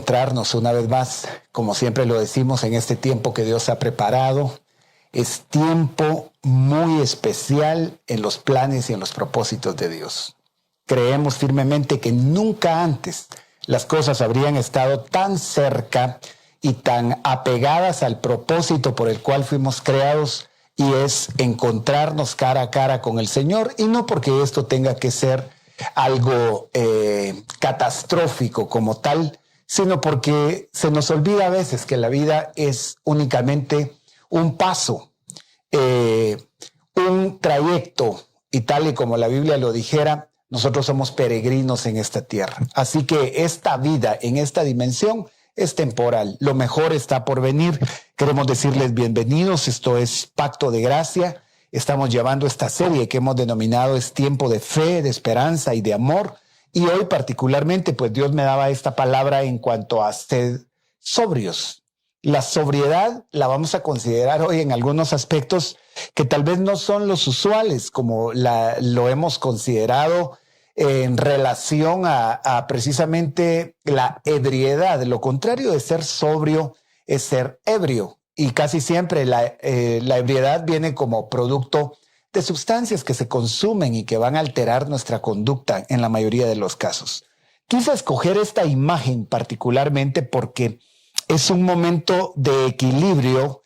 encontrarnos una vez más, como siempre lo decimos, en este tiempo que Dios ha preparado. Es tiempo muy especial en los planes y en los propósitos de Dios. Creemos firmemente que nunca antes las cosas habrían estado tan cerca y tan apegadas al propósito por el cual fuimos creados, y es encontrarnos cara a cara con el Señor, y no porque esto tenga que ser algo catastrófico como tal, sino porque se nos olvida a veces que la vida es únicamente un paso, un trayecto, y tal y como la Biblia lo dijera, nosotros somos peregrinos en esta tierra. Así que esta vida en esta dimensión es temporal. Lo mejor está por venir. Queremos decirles bienvenidos. Esto es Pacto de Gracia. Estamos llevando esta serie que hemos denominado Es tiempo de fe, de esperanza y de amor. Y hoy particularmente, pues Dios me daba esta palabra en cuanto a ser sobrios. La sobriedad la vamos a considerar hoy en algunos aspectos que tal vez no son los usuales, como lo hemos considerado en relación a precisamente la ebriedad. Lo contrario de ser sobrio es ser ebrio. Y casi siempre la ebriedad viene como producto de sustancias que se consumen y que van a alterar nuestra conducta en la mayoría de los casos. Quise escoger esta imagen particularmente porque es un momento de equilibrio,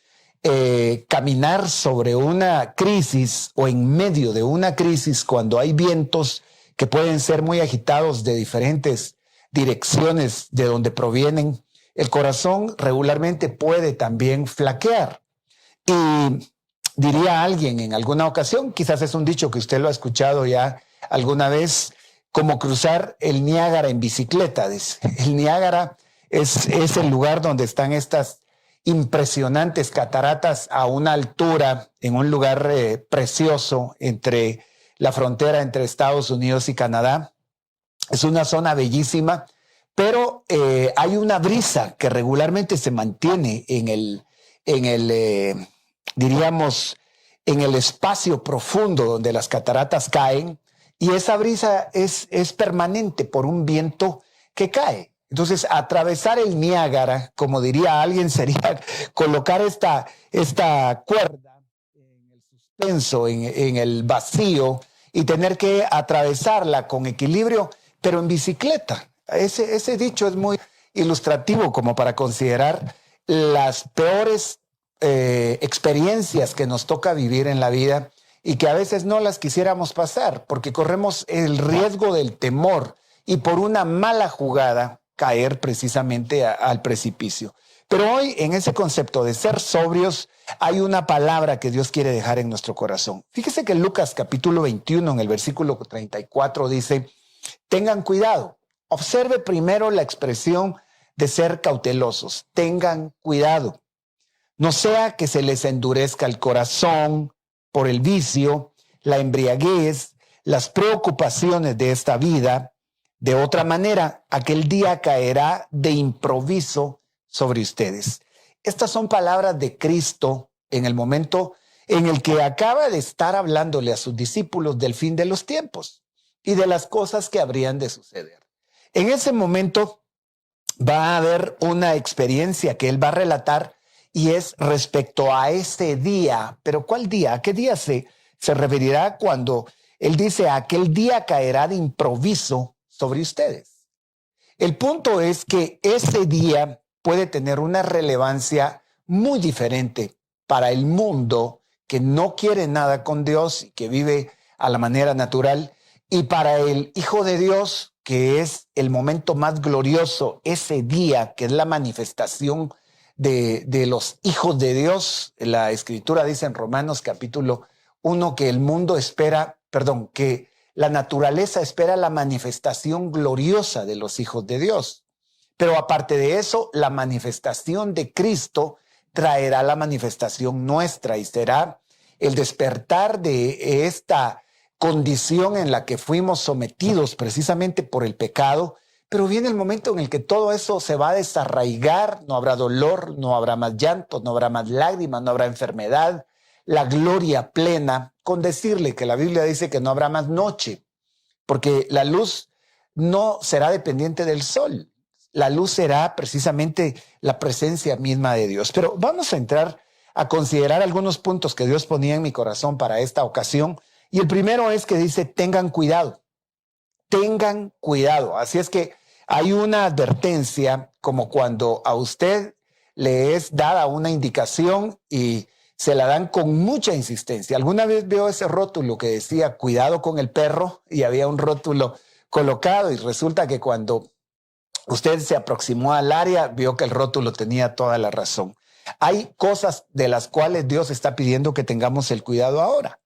caminar sobre una crisis o en medio de una crisis cuando hay vientos que pueden ser muy agitados de diferentes direcciones de donde provienen. El corazón regularmente puede también flaquear. Y diría alguien en alguna ocasión, quizás es un dicho que usted lo ha escuchado ya alguna vez, como cruzar el Niágara en bicicleta. Dice. El Niágara es el lugar donde están estas impresionantes cataratas a una altura, en un lugar precioso entre la frontera entre Estados Unidos y Canadá. Es una zona bellísima, pero hay una brisa que regularmente se mantiene en el espacio profundo donde las cataratas caen, y esa brisa es permanente por un viento que cae. Entonces, atravesar el Niágara, como diría alguien, sería colocar esta cuerda en el suspenso, en el vacío, y tener que atravesarla con equilibrio, pero en bicicleta. Ese dicho es muy ilustrativo como para considerar las peores experiencias que nos toca vivir en la vida y que a veces no las quisiéramos pasar porque corremos el riesgo del temor y por una mala jugada caer precisamente al precipicio. Pero hoy, en ese concepto de ser sobrios, hay una palabra que Dios quiere dejar en nuestro corazón. Fíjese que Lucas capítulo 21, en el versículo 34, dice: tengan cuidado. Observe primero la expresión de ser cautelosos. Tengan cuidado. No sea que se les endurezca el corazón por el vicio, la embriaguez, las preocupaciones de esta vida. De otra manera, aquel día caerá de improviso sobre ustedes. Estas son palabras de Cristo en el momento en el que acaba de estar hablándole a sus discípulos del fin de los tiempos y de las cosas que habrían de suceder. En ese momento va a haber una experiencia que él va a relatar, y es respecto a ese día. ¿Pero cuál día? ¿A qué día se referirá cuando él dice aquel día caerá de improviso sobre ustedes? El punto es que ese día puede tener una relevancia muy diferente para el mundo que no quiere nada con Dios y que vive a la manera natural, y para el Hijo de Dios, que es el momento más glorioso, ese día que es la manifestación de los hijos de Dios. La Escritura dice en Romanos capítulo 1 que que la naturaleza espera la manifestación gloriosa de los hijos de Dios. Pero aparte de eso, la manifestación de Cristo traerá la manifestación nuestra, y será el despertar de esta condición en la que fuimos sometidos precisamente por el pecado. Pero viene el momento en el que todo eso se va a desarraigar, no habrá dolor, no habrá más llanto, no habrá más lágrimas, no habrá enfermedad, la gloria plena, con decirle que la Biblia dice que no habrá más noche, porque la luz no será dependiente del sol. La luz será precisamente la presencia misma de Dios. Pero vamos a entrar a considerar algunos puntos que Dios ponía en mi corazón para esta ocasión. Y el primero es que dice, tengan cuidado. Tengan cuidado. Así es que hay una advertencia como cuando a usted le es dada una indicación y se la dan con mucha insistencia. Alguna vez veo ese rótulo que decía cuidado con el perro y había un rótulo colocado y resulta que cuando usted se aproximó al área vio que el rótulo tenía toda la razón. Hay cosas de las cuales Dios está pidiendo que tengamos el cuidado ahora,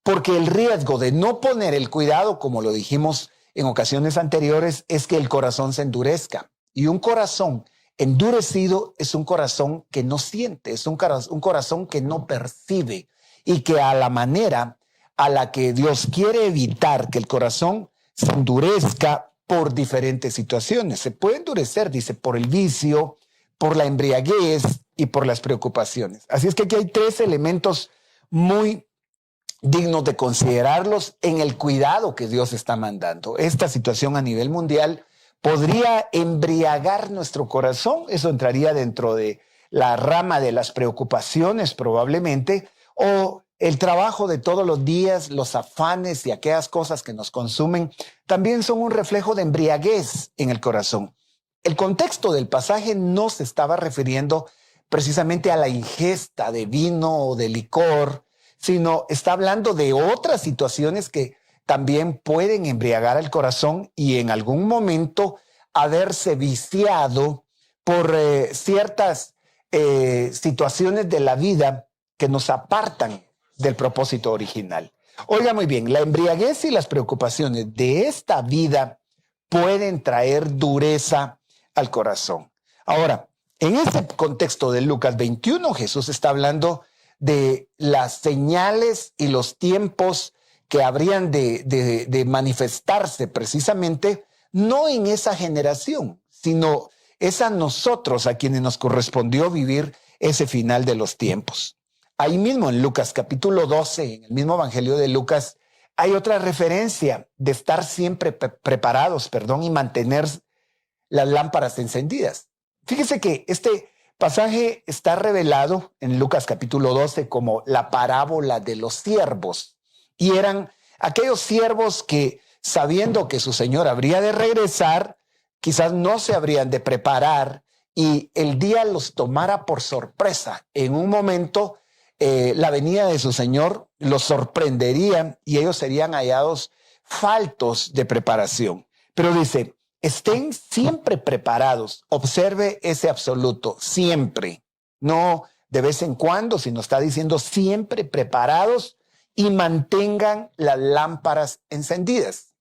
porque el riesgo de no poner el cuidado, como lo dijimos en ocasiones anteriores, es que el corazón se endurezca. Y un corazón endurecido es un corazón que no siente, es un corazón que no percibe y que a la manera a la que Dios quiere evitar que el corazón se endurezca por diferentes situaciones. Se puede endurecer, dice, por el vicio, por la embriaguez y por las preocupaciones. Así es que aquí hay tres elementos muy dignos de considerarlos en el cuidado que Dios está mandando. Esta situación a nivel mundial podría embriagar nuestro corazón. Eso entraría dentro de la rama de las preocupaciones probablemente, o el trabajo de todos los días, los afanes y aquellas cosas que nos consumen, también son un reflejo de embriaguez en el corazón. El contexto del pasaje no se estaba refiriendo precisamente a la ingesta de vino o de licor, sino está hablando de otras situaciones que también pueden embriagar el corazón y en algún momento haberse viciado por ciertas situaciones de la vida que nos apartan del propósito original. Oiga muy bien, la embriaguez y las preocupaciones de esta vida pueden traer dureza al corazón. Ahora, en este contexto de Lucas 21, Jesús está hablando de las señales y los tiempos que habrían de manifestarse precisamente, no en esa generación, sino es a nosotros a quienes nos correspondió vivir ese final de los tiempos. Ahí mismo en Lucas capítulo 12, en el mismo Evangelio de Lucas, hay otra referencia de estar siempre preparados, y mantener las lámparas encendidas. Fíjese que este pasaje está revelado en Lucas capítulo 12 como la parábola de los siervos. Y eran aquellos siervos que, sabiendo que su señor habría de regresar, quizás no se habrían de preparar y el día los tomara por sorpresa. En un momento, la venida de su señor los sorprendería y ellos serían hallados faltos de preparación. Pero dice, estén siempre preparados. Observe ese absoluto, siempre. No de vez en cuando, sino está diciendo siempre preparados y mantengan las lámparas encendidas.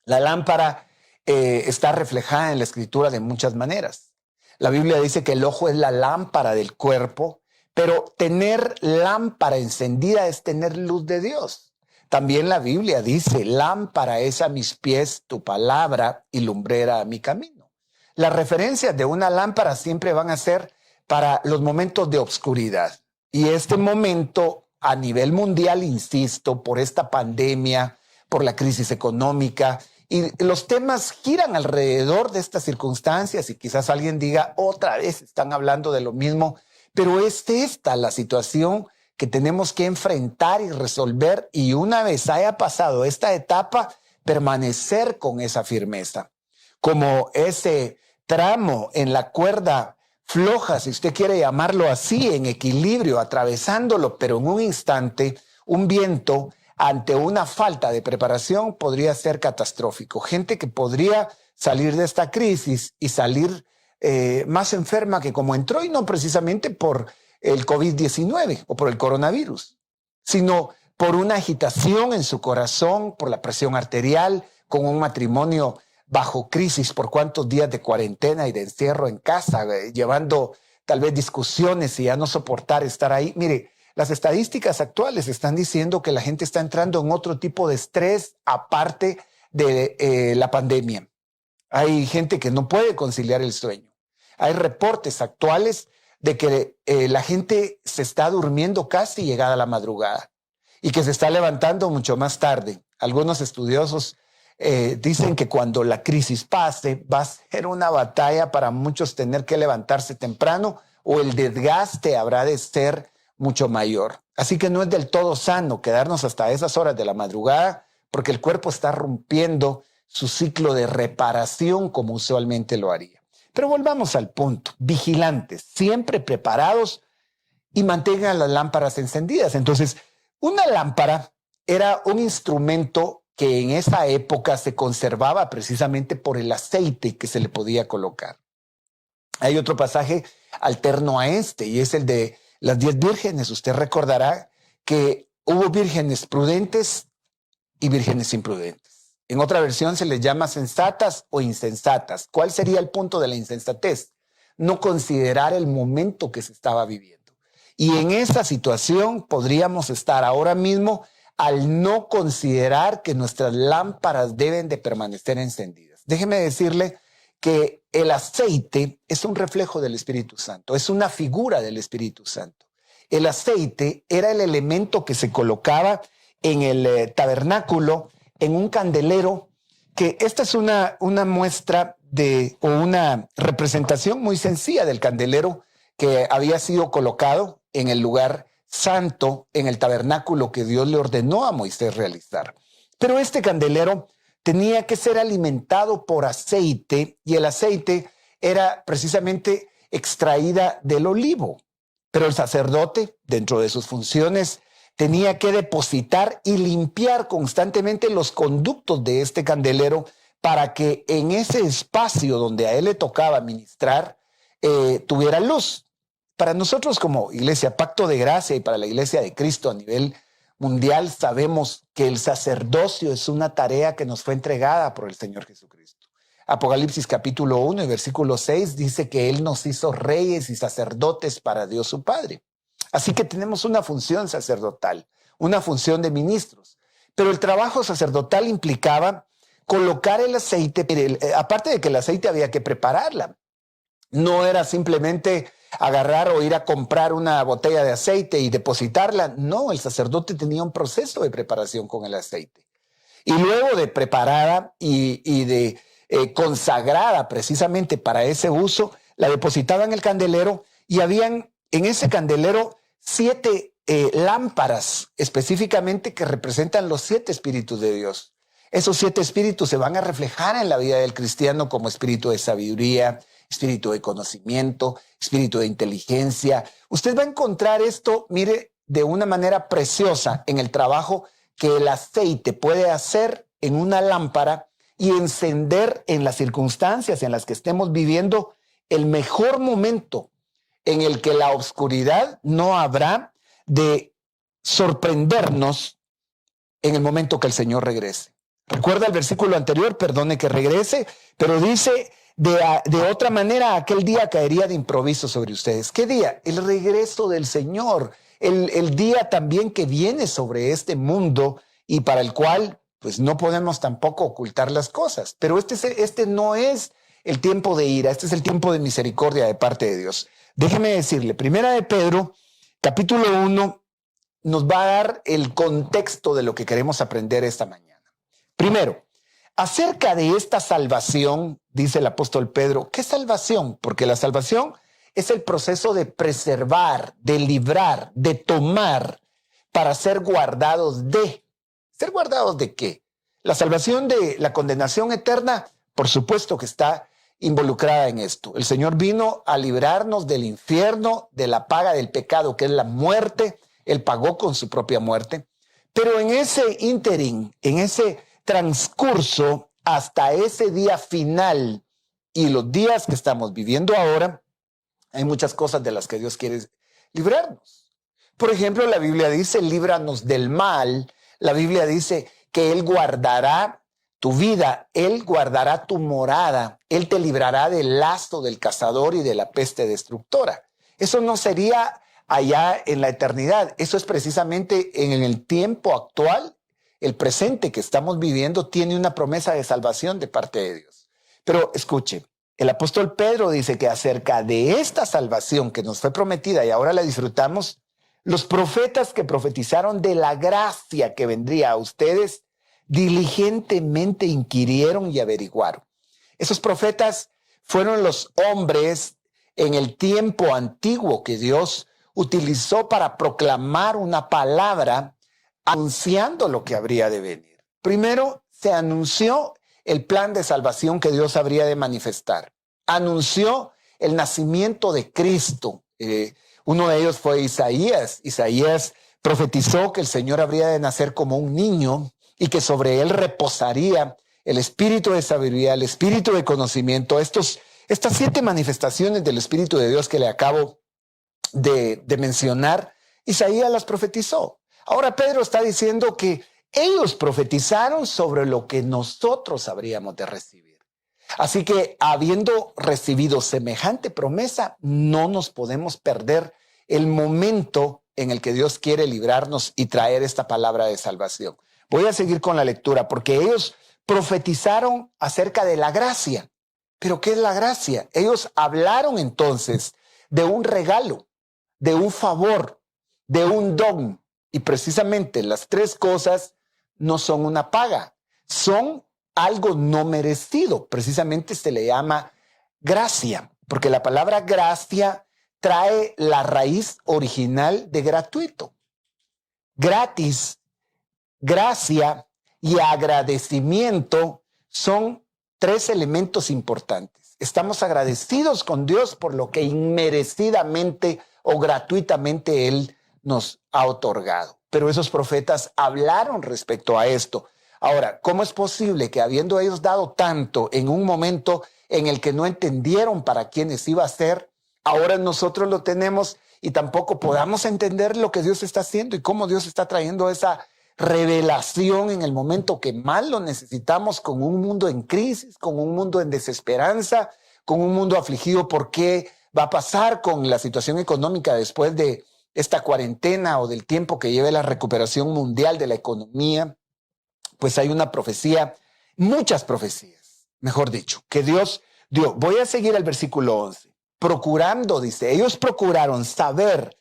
La lámpara está reflejada en la escritura de muchas maneras. La Biblia dice que el ojo es la lámpara del cuerpo, pero tener lámpara encendida es tener luz de Dios. También la Biblia dice, lámpara es a mis pies tu palabra y lumbrera a mi camino. Las referencias de una lámpara siempre van a ser para los momentos de obscuridad. Y este momento a nivel mundial, insisto, por esta pandemia, por la crisis económica, y los temas giran alrededor de estas circunstancias y quizás alguien diga, otra vez están hablando de lo mismo, pero es esta la situación que tenemos que enfrentar y resolver y una vez haya pasado esta etapa, permanecer con esa firmeza. Como ese tramo en la cuerda floja, si usted quiere llamarlo así, en equilibrio, atravesándolo, pero en un instante, un viento ante una falta de preparación podría ser catastrófico. Gente que podría salir de esta crisis y salir más enferma que como entró, y no precisamente por el COVID-19 o por el coronavirus, sino por una agitación en su corazón, por la presión arterial, con un matrimonio bajo crisis por cuántos días de cuarentena y de encierro en casa, llevando tal vez discusiones y ya no soportar estar ahí. Mire, las estadísticas actuales están diciendo que la gente está entrando en otro tipo de estrés aparte de la pandemia. Hay gente que no puede conciliar el sueño. Hay reportes actuales de que la gente se está durmiendo casi llegada la madrugada y que se está levantando mucho más tarde. Algunos estudiosos dicen que cuando la crisis pase va a ser una batalla para muchos tener que levantarse temprano o el desgaste habrá de ser mucho mayor. Así que no es del todo sano quedarnos hasta esas horas de la madrugada porque el cuerpo está rompiendo su ciclo de reparación como usualmente lo haría. Pero volvamos al punto. Vigilantes, siempre preparados y mantengan las lámparas encendidas. Entonces, una lámpara era un instrumento que en esa época se conservaba precisamente por el aceite que se le podía colocar. Hay otro pasaje alterno a este y es el de las 10 vírgenes. Usted recordará que hubo vírgenes prudentes y vírgenes imprudentes. En otra versión se les llama sensatas o insensatas. ¿Cuál sería el punto de la insensatez? No considerar el momento que se estaba viviendo. Y en esa situación podríamos estar ahora mismo al no considerar que nuestras lámparas deben de permanecer encendidas. Déjeme decirle que el aceite es un reflejo del Espíritu Santo, es una figura del Espíritu Santo. El aceite era el elemento que se colocaba en el tabernáculo, en un candelero, que esta es una muestra o una representación muy sencilla del candelero que había sido colocado en el lugar santo, en el tabernáculo que Dios le ordenó a Moisés realizar. Pero este candelero tenía que ser alimentado por aceite y el aceite era precisamente extraída del olivo. Pero el sacerdote, dentro de sus funciones, tenía que depositar y limpiar constantemente los conductos de este candelero para que en ese espacio donde a él le tocaba ministrar tuviera luz. Para nosotros como Iglesia Pacto de Gracia y para la Iglesia de Cristo a nivel mundial sabemos que el sacerdocio es una tarea que nos fue entregada por el Señor Jesucristo. Apocalipsis capítulo 1 y versículo 6 dice que Él nos hizo reyes y sacerdotes para Dios su Padre. Así que tenemos una función sacerdotal, una función de ministros. Pero el trabajo sacerdotal implicaba colocar el aceite, aparte de que el aceite había que prepararla. No era simplemente agarrar o ir a comprar una botella de aceite y depositarla. No, el sacerdote tenía un proceso de preparación con el aceite. Y luego de preparada y de consagrada precisamente para ese uso, la depositaba en el candelero y habían en ese candelero 7 lámparas específicamente que representan los 7 espíritus de Dios. Esos 7 espíritus se van a reflejar en la vida del cristiano como espíritu de sabiduría, espíritu de conocimiento, espíritu de inteligencia. Usted va a encontrar esto, mire, de una manera preciosa en el trabajo que el aceite puede hacer en una lámpara y encender en las circunstancias en las que estemos viviendo el mejor momento en el que la oscuridad no habrá de sorprendernos en el momento que el Señor regrese. Recuerda el versículo anterior, perdone que regrese, pero dice de otra manera, aquel día caería de improviso sobre ustedes. ¿Qué día? El regreso del Señor, el día también que viene sobre este mundo y para el cual pues no podemos tampoco ocultar las cosas. Pero este no es el tiempo de ira, este es el tiempo de misericordia de parte de Dios. Déjeme decirle, Primera de Pedro, capítulo 1, nos va a dar el contexto de lo que queremos aprender esta mañana. Primero, acerca de esta salvación, dice el apóstol Pedro, ¿qué salvación? Porque la salvación es el proceso de preservar, de librar, de tomar para ser guardados de. ¿Ser guardados de qué? La salvación de la condenación eterna, por supuesto que está involucrada en esto. El Señor vino a librarnos del infierno, de la paga del pecado, que es la muerte. Él pagó con su propia muerte. Pero en ese ínterin, en ese transcurso, hasta ese día final y los días que estamos viviendo ahora, hay muchas cosas de las que Dios quiere librarnos. Por ejemplo, la Biblia dice, líbranos del mal. La Biblia dice que Él guardará tu vida, Él guardará tu morada, Él te librará del lazo del cazador y de la peste destructora. Eso no sería allá en la eternidad, eso es precisamente en el tiempo actual. El presente que estamos viviendo tiene una promesa de salvación de parte de Dios. Pero escuche, el apóstol Pedro dice que acerca de esta salvación que nos fue prometida y ahora la disfrutamos, los profetas que profetizaron de la gracia que vendría a ustedes diligentemente inquirieron y averiguaron. Esos profetas fueron los hombres en el tiempo antiguo que Dios utilizó para proclamar una palabra anunciando lo que habría de venir. Primero se anunció el plan de salvación que Dios habría de manifestar. Anunció el nacimiento de Cristo. Uno de ellos fue Isaías. Isaías profetizó que el Señor habría de nacer como un niño y que sobre él reposaría el espíritu de sabiduría, el espíritu de conocimiento. Estas 7 manifestaciones del Espíritu de Dios que le acabo de mencionar, Isaías las profetizó. Ahora Pedro está diciendo que ellos profetizaron sobre lo que nosotros habríamos de recibir. Así que, habiendo recibido semejante promesa, no nos podemos perder el momento en el que Dios quiere librarnos y traer esta palabra de salvación. Voy a seguir con la lectura porque ellos profetizaron acerca de la gracia. ¿Pero qué es la gracia? Ellos hablaron entonces de un regalo, de un favor, de un don. Y precisamente las 3 cosas no son una paga, son algo no merecido. Precisamente se le llama gracia, porque la palabra gracia trae la raíz original de gratuito. Gratis, gracia y agradecimiento son 3 elementos importantes. Estamos agradecidos con Dios por lo que inmerecidamente o gratuitamente Él nos ha otorgado. Pero esos profetas hablaron respecto a esto. Ahora, ¿cómo es posible que habiendo ellos dado tanto en un momento en el que no entendieron para quiénes iba a ser, ahora nosotros lo tenemos y tampoco podamos entender lo que Dios está haciendo y cómo Dios está trayendo esa revelación en el momento que más lo necesitamos, con un mundo en crisis, con un mundo en desesperanza, con un mundo afligido por qué va a pasar con la situación económica después de esta cuarentena o del tiempo que lleve la recuperación mundial de la economía? Pues hay una profecía, muchas profecías, mejor dicho, que Dios dio. Voy a seguir el versículo 11. Procurando, dice, ellos procuraron saber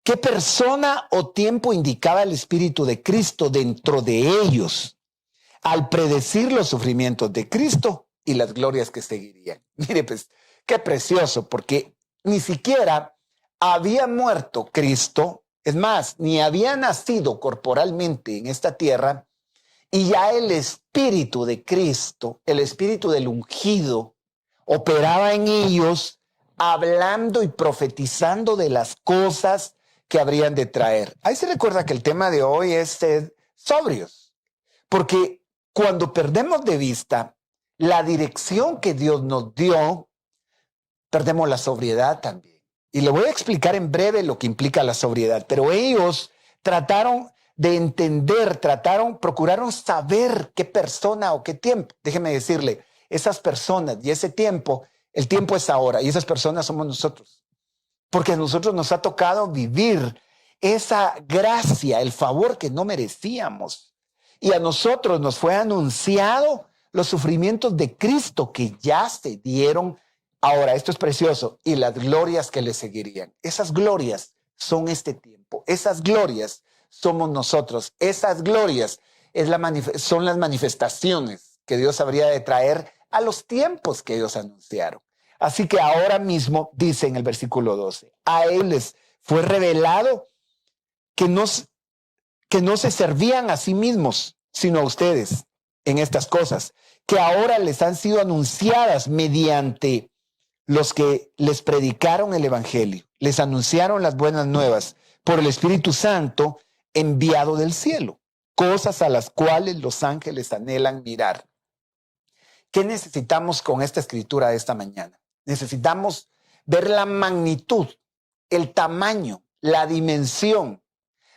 qué persona o tiempo indicaba el Espíritu de Cristo dentro de ellos al predecir los sufrimientos de Cristo y las glorias que seguirían. Mire, pues, qué precioso, porque ni siquiera había muerto Cristo, es más, ni había nacido corporalmente en esta tierra, y ya el Espíritu de Cristo, el Espíritu del ungido, operaba en ellos, hablando y profetizando de las cosas que habrían de traer. Ahí se recuerda que el tema de hoy es ser sobrios, porque cuando perdemos de vista la dirección que Dios nos dio, perdemos la sobriedad también. Y le voy a explicar en breve lo que implica la sobriedad, pero ellos trataron de entender, procuraron saber qué persona o qué tiempo. Déjeme decirle, esas personas y ese tiempo, el tiempo es ahora y esas personas somos nosotros. Porque a nosotros nos ha tocado vivir esa gracia, el favor que no merecíamos. Y a nosotros nos fue anunciado los sufrimientos de Cristo que ya se dieron. Ahora, esto es precioso, y las glorias que le seguirían. Esas glorias son este tiempo. Esas glorias somos nosotros. Esas glorias son las manifestaciones que Dios habría de traer a los tiempos que ellos anunciaron. Así que ahora mismo, dice en el versículo 12, a él les fue revelado que no se servían a sí mismos, sino a ustedes en estas cosas, que ahora les han sido anunciadas mediante los que les predicaron el evangelio, les anunciaron las buenas nuevas por el Espíritu Santo enviado del cielo, cosas a las cuales los ángeles anhelan mirar. ¿Qué necesitamos con esta escritura de esta mañana? Necesitamos ver la magnitud, el tamaño, la dimensión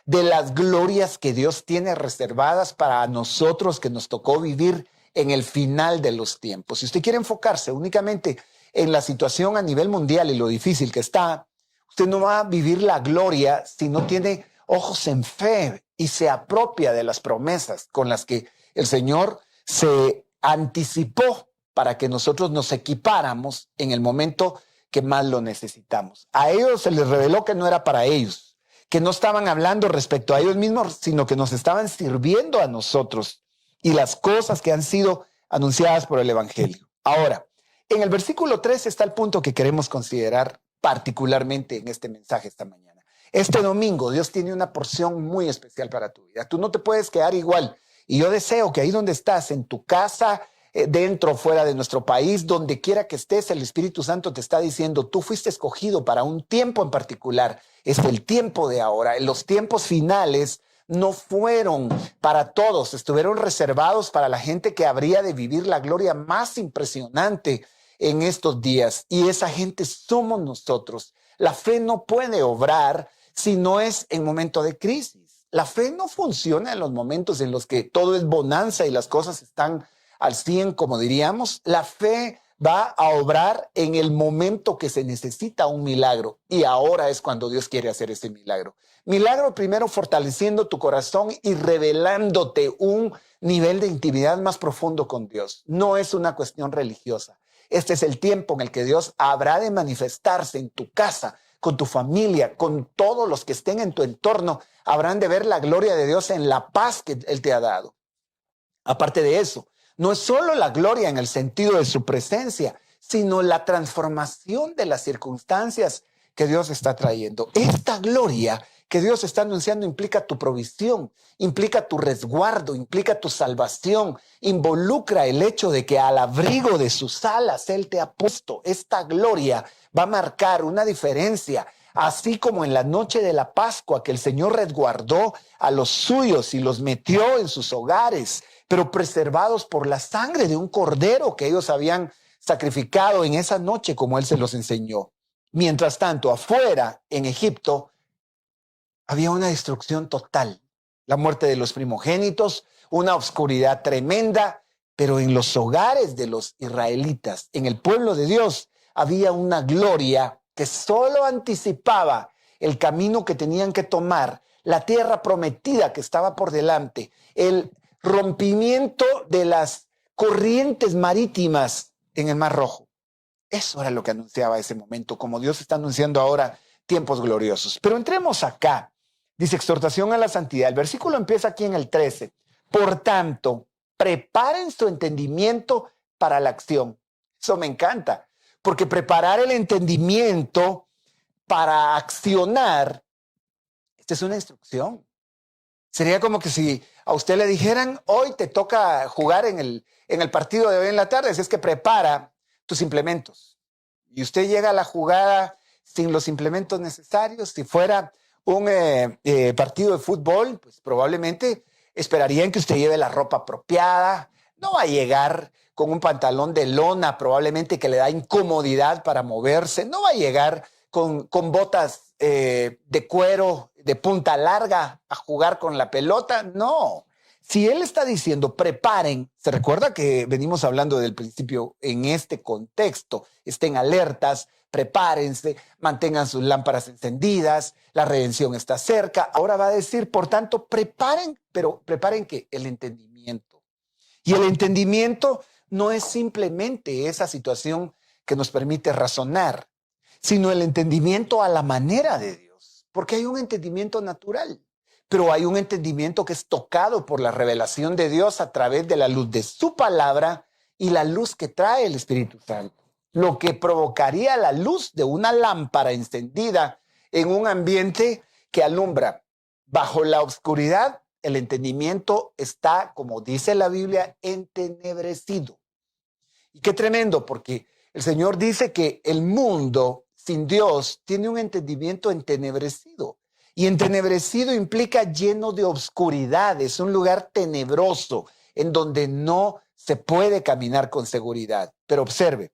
de las glorias que Dios tiene reservadas para nosotros que nos tocó vivir en el final de los tiempos. Si usted quiere enfocarse únicamente en la situación a nivel mundial y lo difícil que está, usted no va a vivir la gloria si no tiene ojos en fe y se apropia de las promesas con las que el Señor se anticipó para que nosotros nos equipáramos en el momento que más lo necesitamos. A ellos se les reveló que no era para ellos, que no estaban hablando respecto a ellos mismos, sino que nos estaban sirviendo a nosotros y las cosas que han sido anunciadas por el Evangelio. Ahora, en el versículo 3 está el punto que queremos considerar particularmente en este mensaje esta mañana. Este domingo Dios tiene una porción muy especial para tu vida. Tú no te puedes quedar igual. Y yo deseo que ahí donde estás, en tu casa, dentro o fuera de nuestro país, donde quiera que estés, el Espíritu Santo te está diciendo, tú fuiste escogido para un tiempo en particular. Es el tiempo de ahora. En los tiempos finales no fueron para todos, estuvieron reservados para la gente que habría de vivir la gloria más impresionante en estos días. Y esa gente somos nosotros. La fe no puede obrar si no es en momento de crisis. La fe no funciona en los momentos en los que todo es bonanza y las cosas están al 100, como diríamos. La fe va a obrar en el momento que se necesita un milagro. Y ahora es cuando Dios quiere hacer ese milagro. Milagro primero fortaleciendo tu corazón y revelándote un nivel de intimidad más profundo con Dios. No es una cuestión religiosa. Este es el tiempo en el que Dios habrá de manifestarse en tu casa, con tu familia, con todos los que estén en tu entorno. Habrán de ver la gloria de Dios en la paz que Él te ha dado. Aparte de eso, no es solo la gloria en el sentido de su presencia, sino la transformación de las circunstancias que Dios está trayendo. Esta gloria que Dios está anunciando implica tu provisión, implica tu resguardo, implica tu salvación, involucra el hecho de que al abrigo de sus alas Él te ha puesto. Esta gloria va a marcar una diferencia, así como en la noche de la Pascua que el Señor resguardó a los suyos y los metió en sus hogares, pero preservados por la sangre de un cordero que ellos habían sacrificado en esa noche como Él se los enseñó. Mientras tanto, afuera, en Egipto, había una destrucción total, la muerte de los primogénitos, una oscuridad tremenda, pero en los hogares de los israelitas, en el pueblo de Dios, había una gloria que solo anticipaba el camino que tenían que tomar, la tierra prometida que estaba por delante, el rompimiento de las corrientes marítimas en el Mar Rojo. Eso era lo que anunciaba ese momento, como Dios está anunciando ahora tiempos gloriosos. Pero entremos acá. Dice exhortación a la santidad. El versículo empieza aquí en el 13. Por tanto, preparen su entendimiento para la acción. Eso me encanta, porque preparar el entendimiento para accionar, esta es una instrucción. Sería como que si a usted le dijeran, hoy te toca jugar en el partido de hoy en la tarde, así es que prepara tus implementos. Y usted llega a la jugada sin los implementos necesarios. Si fuera un partido de fútbol, pues probablemente esperarían que usted lleve la ropa apropiada. No va a llegar con un pantalón de lona, probablemente que le da incomodidad para moverse. No va a llegar con botas de cuero, de punta larga, a jugar con la pelota. No. Si él está diciendo preparen, se recuerda que venimos hablando del principio en este contexto, estén alertas, prepárense, mantengan sus lámparas encendidas, la redención está cerca. Ahora va a decir, por tanto, preparen, pero preparen que el entendimiento. Y el entendimiento no es simplemente esa situación que nos permite razonar, sino el entendimiento a la manera de Dios, porque hay un entendimiento natural. Pero hay un entendimiento que es tocado por la revelación de Dios a través de la luz de su palabra y la luz que trae el Espíritu Santo. Lo que provocaría la luz de una lámpara encendida en un ambiente que alumbra. Bajo la oscuridad, el entendimiento está, como dice la Biblia, entenebrecido. Y qué tremendo, porque el Señor dice que el mundo sin Dios tiene un entendimiento entenebrecido. Y entenebrecido implica lleno de obscuridad, es un lugar tenebroso en donde no se puede caminar con seguridad. Pero observe,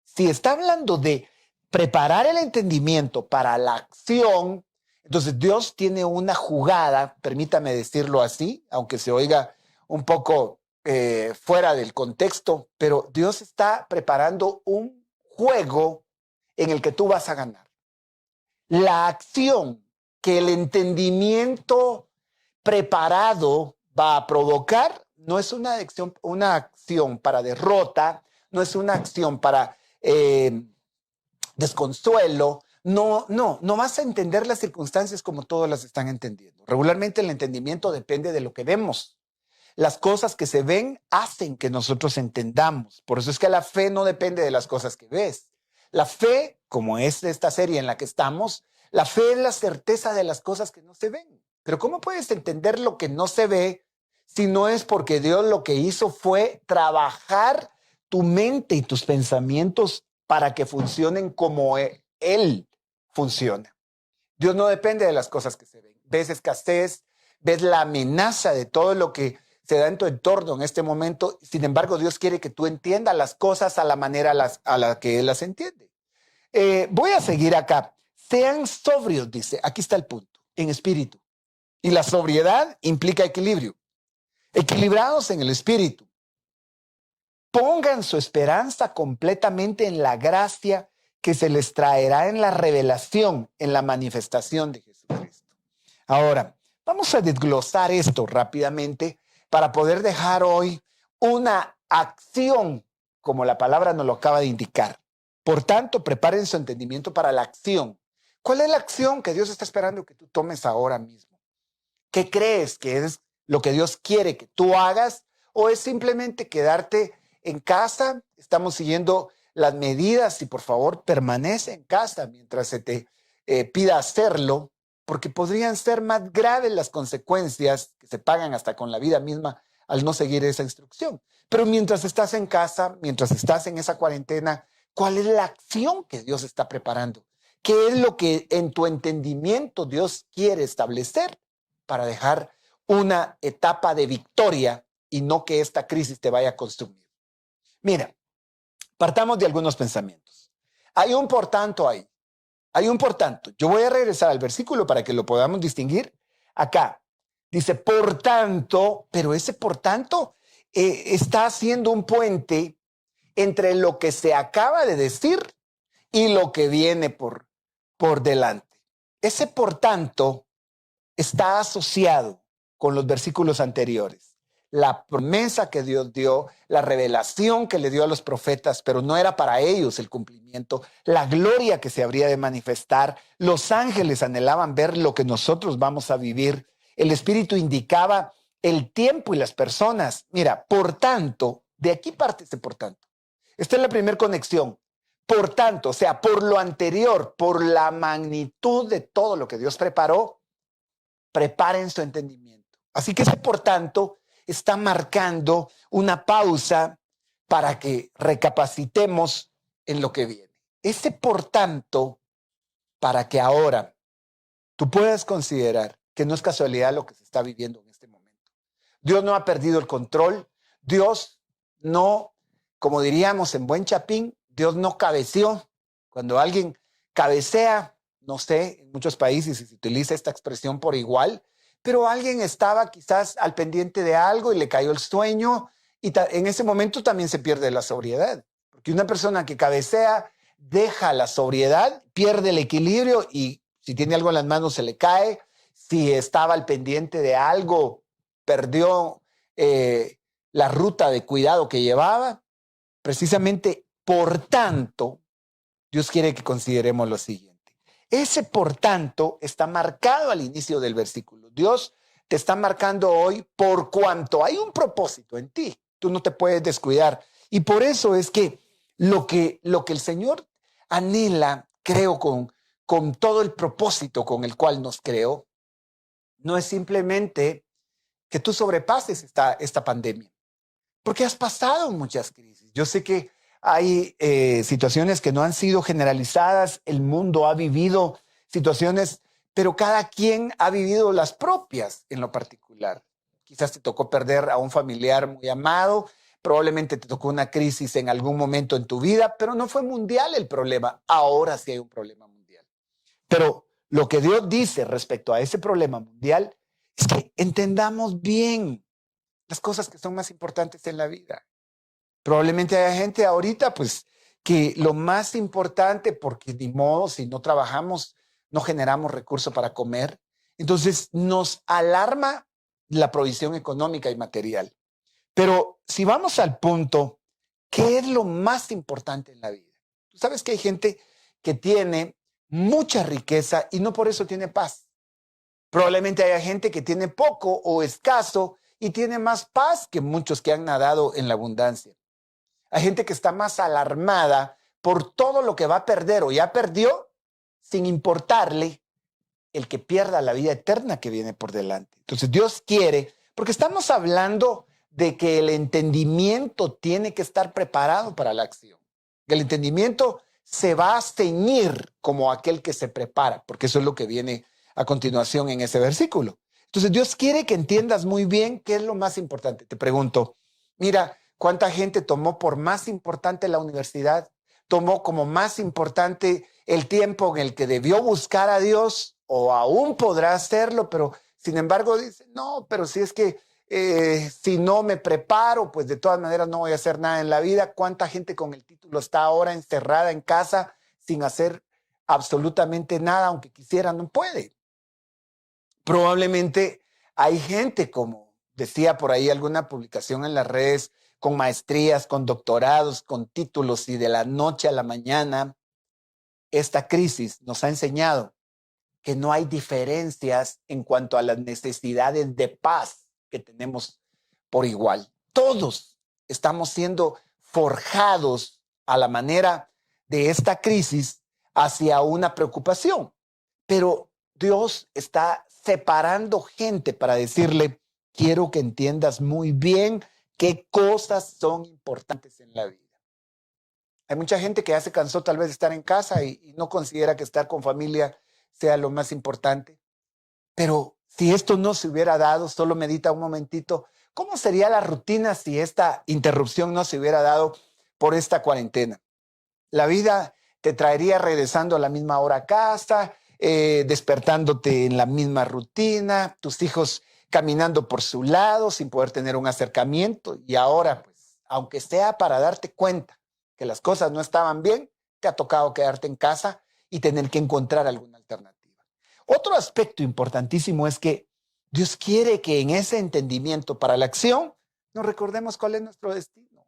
si está hablando de preparar el entendimiento para la acción, entonces Dios tiene una jugada, permítame decirlo así, aunque se oiga un poco fuera del contexto, pero Dios está preparando un juego en el que tú vas a ganar. La acción que el entendimiento preparado va a provocar no es una acción para derrota, no es una acción para desconsuelo. No vas a entender las circunstancias como todos las están entendiendo. Regularmente el entendimiento depende de lo que vemos, las cosas que se ven hacen que nosotros entendamos. Por eso es que la fe no depende de las cosas que ves. La fe, como es esta serie en la que estamos, la fe es la certeza de las cosas que no se ven. Pero ¿cómo puedes entender lo que no se ve si no es porque Dios lo que hizo fue trabajar tu mente y tus pensamientos para que funcionen como Él funciona? Dios no depende de las cosas que se ven. Ves escasez, ves la amenaza de todo lo que se da en tu entorno en este momento. Sin embargo, Dios quiere que tú entiendas las cosas a la manera a la que Él las entiende. Voy a seguir acá. Sean sobrios, dice. Aquí está el punto, en espíritu. Y la sobriedad implica equilibrio. Equilibrados en el espíritu. Pongan su esperanza completamente en la gracia que se les traerá en la revelación, en la manifestación de Jesucristo. Ahora, vamos a desglosar esto rápidamente para poder dejar hoy una acción, como la palabra nos lo acaba de indicar. Por tanto, preparen su entendimiento para la acción. ¿Cuál es la acción que Dios está esperando que tú tomes ahora mismo? ¿Qué crees que es lo que Dios quiere que tú hagas? ¿O es simplemente quedarte en casa? Estamos siguiendo las medidas y por favor permanece en casa mientras se te pida hacerlo, porque podrían ser más graves las consecuencias que se pagan hasta con la vida misma al no seguir esa instrucción. Pero mientras estás en casa, mientras estás en esa cuarentena, ¿cuál es la acción que Dios está preparando? ¿Qué es lo que en tu entendimiento Dios quiere establecer para dejar una etapa de victoria y no que esta crisis te vaya a consumir? Mira, partamos de algunos pensamientos. Hay un por tanto ahí. Hay un por tanto. Yo voy a regresar al versículo para que lo podamos distinguir. Acá dice por tanto, pero ese por tanto está haciendo un puente entre lo que se acaba de decir y lo que viene por delante. Ese por tanto está asociado con los versículos anteriores. La promesa que Dios dio, la revelación que le dio a los profetas, pero no era para ellos el cumplimiento, la gloria que se habría de manifestar. Los ángeles anhelaban ver lo que nosotros vamos a vivir. El Espíritu indicaba el tiempo y las personas. Mira, por tanto, de aquí parte ese por tanto. Esta es la primera conexión. Por tanto, o sea, por lo anterior, por la magnitud de todo lo que Dios preparó, preparen su entendimiento. Así que ese por tanto está marcando una pausa para que recapacitemos en lo que viene. Ese por tanto, para que ahora tú puedas considerar que no es casualidad lo que se está viviendo en este momento. Dios no ha perdido el control. Dios no, como diríamos en buen chapín, Dios no cabeceó. Cuando alguien cabecea, no sé, en muchos países se utiliza esta expresión por igual, pero alguien estaba quizás al pendiente de algo y le cayó el sueño y en ese momento también se pierde la sobriedad. Porque una persona que cabecea deja la sobriedad, pierde el equilibrio y si tiene algo en las manos se le cae. Si estaba al pendiente de algo, perdió la ruta de cuidado que llevaba. Precisamente, por tanto, Dios quiere que consideremos lo siguiente. Ese por tanto está marcado al inicio del versículo. Dios te está marcando hoy por cuanto hay un propósito en ti. Tú no te puedes descuidar. Y por eso es que lo que el Señor anhela, creo, con todo el propósito con el cual nos creó, no es simplemente que tú sobrepases esta pandemia. Porque has pasado muchas crisis. Yo sé que hay situaciones que no han sido generalizadas, el mundo ha vivido situaciones, pero cada quien ha vivido las propias en lo particular. Quizás te tocó perder a un familiar muy amado, probablemente te tocó una crisis en algún momento en tu vida, pero no fue mundial el problema. Ahora sí hay un problema mundial. Pero lo que Dios dice respecto a ese problema mundial es que entendamos bien las cosas que son más importantes en la vida. Probablemente haya gente ahorita, pues, que lo más importante, porque ni modo, si no trabajamos, no generamos recursos para comer. Entonces, nos alarma la provisión económica y material. Pero si vamos al punto, ¿qué es lo más importante en la vida? Tú sabes que hay gente que tiene mucha riqueza y no por eso tiene paz. Probablemente haya gente que tiene poco o escaso y tiene más paz que muchos que han nadado en la abundancia. Hay gente que está más alarmada por todo lo que va a perder o ya perdió, sin importarle el que pierda la vida eterna que viene por delante. Entonces Dios quiere, porque estamos hablando de que el entendimiento tiene que estar preparado para la acción. El entendimiento se va a ceñir como aquel que se prepara, porque eso es lo que viene a continuación en ese versículo. Entonces Dios quiere que entiendas muy bien qué es lo más importante. Te pregunto, mira, ¿cuánta gente tomó por más importante la universidad? Tomó como más importante el tiempo en el que debió buscar a Dios, o aún podrá hacerlo, pero sin embargo dice, no, pero si es que si no me preparo, pues de todas maneras no voy a hacer nada en la vida. ¿Cuánta gente con el título está ahora encerrada en casa sin hacer absolutamente nada, aunque quisiera, no puede? Probablemente hay gente, como decía por ahí alguna publicación en las redes, con maestrías, con doctorados, con títulos, y de la noche a la mañana esta crisis nos ha enseñado que no hay diferencias en cuanto a las necesidades de paz que tenemos por igual. Todos estamos siendo forjados a la manera de esta crisis hacia una preocupación, pero Dios está separando gente para decirle, quiero que entiendas muy bien qué cosas son importantes en la vida. Hay mucha gente que ya se cansó tal vez de estar en casa y no considera que estar con familia sea lo más importante. Pero si esto no se hubiera dado, solo medita un momentito, ¿cómo sería la rutina si esta interrupción no se hubiera dado por esta cuarentena? La vida te traería regresando a la misma hora a casa, despertándote en la misma rutina, tus hijos caminando por su lado sin poder tener un acercamiento. Y ahora, pues, aunque sea para darte cuenta que las cosas no estaban bien, te ha tocado quedarte en casa y tener que encontrar alguna alternativa. Otro aspecto importantísimo es que Dios quiere que en ese entendimiento para la acción nos recordemos cuál es nuestro destino.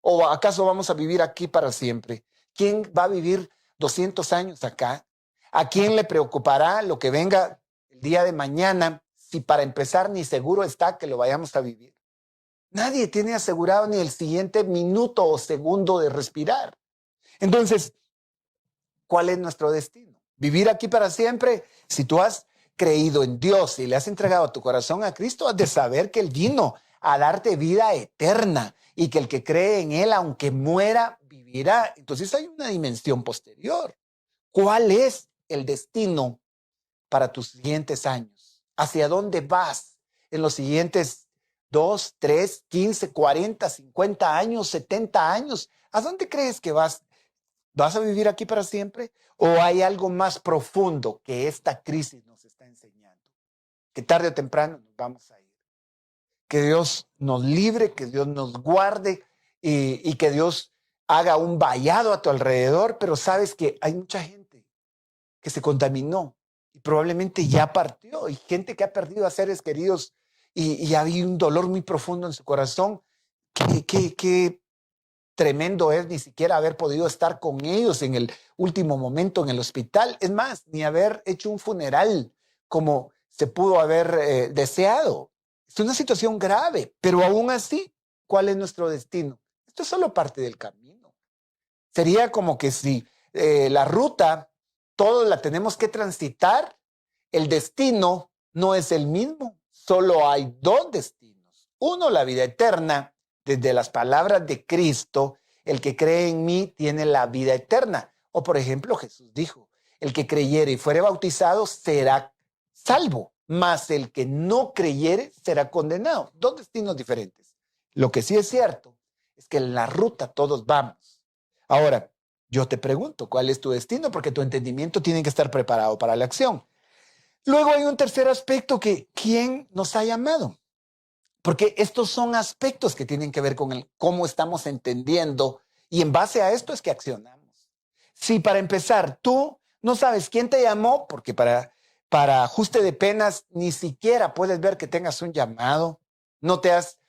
¿O acaso vamos a vivir aquí para siempre? ¿Quién va a vivir 200 años acá? ¿A quién le preocupará lo que venga el día de mañana si para empezar ni seguro está que lo vayamos a vivir? Nadie tiene asegurado ni el siguiente minuto o segundo de respirar. Entonces, ¿cuál es nuestro destino? ¿Vivir aquí para siempre? Si tú has creído en Dios y le has entregado tu corazón a Cristo, has de saber que Él vino a darte vida eterna y que el que cree en Él, aunque muera, vivirá. Entonces hay una dimensión posterior. ¿Cuál es el destino para tus siguientes años? ¿Hacia dónde vas en los siguientes 2, 3, 15, 40, 50 años, 70 años? ¿A dónde crees que vas? ¿Vas a vivir aquí para siempre? ¿O hay algo más profundo que esta crisis nos está enseñando? Que tarde o temprano nos vamos a ir. Que Dios nos libre, que Dios nos guarde y que Dios haga un vallado a tu alrededor, pero sabes que hay mucha gente que se contaminó y probablemente ya partió, y gente que ha perdido a seres queridos y había un dolor muy profundo en su corazón. ¿Qué tremendo es ni siquiera haber podido estar con ellos en el último momento en el hospital? Es más, ni haber hecho un funeral como se pudo haber deseado. Es una situación grave, pero aún así, ¿cuál es nuestro destino? Esto es solo parte del camino. Sería como que si la ruta, todos la tenemos que transitar, el destino no es el mismo. Solo hay dos destinos. Uno, la vida eterna, desde las palabras de Cristo, el que cree en mí tiene la vida eterna. O por ejemplo, Jesús dijo, el que creyere y fuere bautizado será salvo, mas el que no creyere será condenado. Dos destinos diferentes. Lo que sí es cierto es que en la ruta todos vamos. Ahora, yo te pregunto, ¿cuál es tu destino? Porque tu entendimiento tiene que estar preparado para la acción. Luego hay un tercer aspecto que, ¿quién nos ha llamado? Porque estos son aspectos que tienen que ver con cómo estamos entendiendo, y en base a esto es que accionamos. Si para empezar tú no sabes quién te llamó, porque para ajuste de penas ni siquiera puedes ver que tengas un llamado, no te has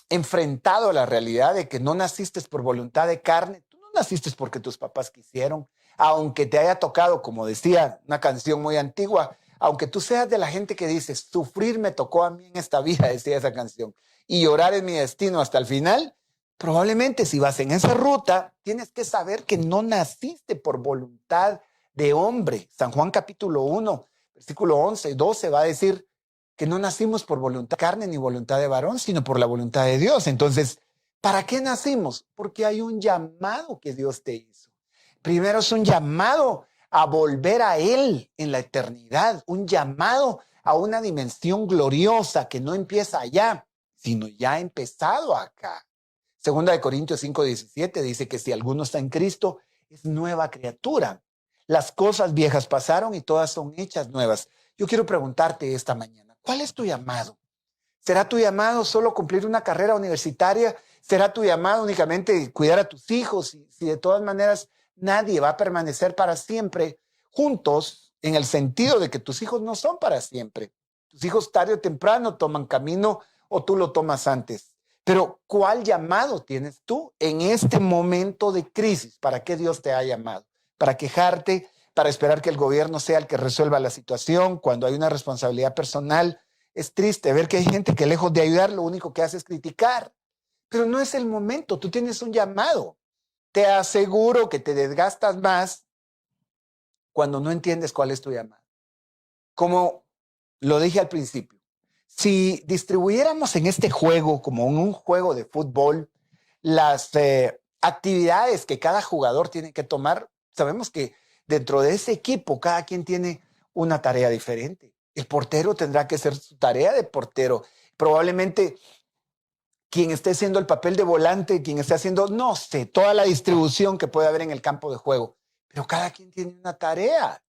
enfrentado a la realidad de que no naciste por voluntad de carne, tú no naciste porque tus papás quisieron, aunque te haya tocado, como decía una canción muy antigua, aunque tú seas de la gente que dice, sufrir me tocó a mí en esta vida, decía esa canción, y llorar es mi destino hasta el final, probablemente si vas en esa ruta, tienes que saber que no naciste por voluntad de hombre. San Juan capítulo 1, versículo 11 y 12 va a decir que no nacimos por voluntad de carne ni voluntad de varón, sino por la voluntad de Dios. Entonces, ¿para qué nacimos? Porque hay un llamado que Dios te hizo. Primero es un llamado a volver a Él en la eternidad, un llamado a una dimensión gloriosa que no empieza allá, sino ya ha empezado acá. Segunda de Corintios 5:17 dice que si alguno está en Cristo, es nueva criatura. Las cosas viejas pasaron y todas son hechas nuevas. Yo quiero preguntarte esta mañana, ¿cuál es tu llamado? ¿Será tu llamado solo cumplir una carrera universitaria? ¿Será tu llamado únicamente cuidar a tus hijos? Si de todas maneras nadie va a permanecer para siempre juntos, en el sentido de que tus hijos no son para siempre. Tus hijos tarde o temprano toman camino o tú lo tomas antes. Pero ¿cuál llamado tienes tú en este momento de crisis? ¿Para qué Dios te ha llamado? ¿Para quejarte? ¿Para esperar que el gobierno sea el que resuelva la situación cuando hay una responsabilidad personal? Es triste ver que hay gente que lejos de ayudar lo único que hace es criticar. Pero no es el momento, tú tienes un llamado. Te aseguro que te desgastas más cuando no entiendes cuál es tu llamado. Como lo dije al principio, si distribuyéramos en este juego, como en un juego de fútbol, las actividades que cada jugador tiene que tomar, sabemos que dentro de ese equipo cada quien tiene una tarea diferente. El portero tendrá que hacer su tarea de portero. Probablemente quien esté haciendo el papel de volante, quien esté haciendo, no sé, toda la distribución que puede haber en el campo de juego. Pero cada quien tiene una tarea.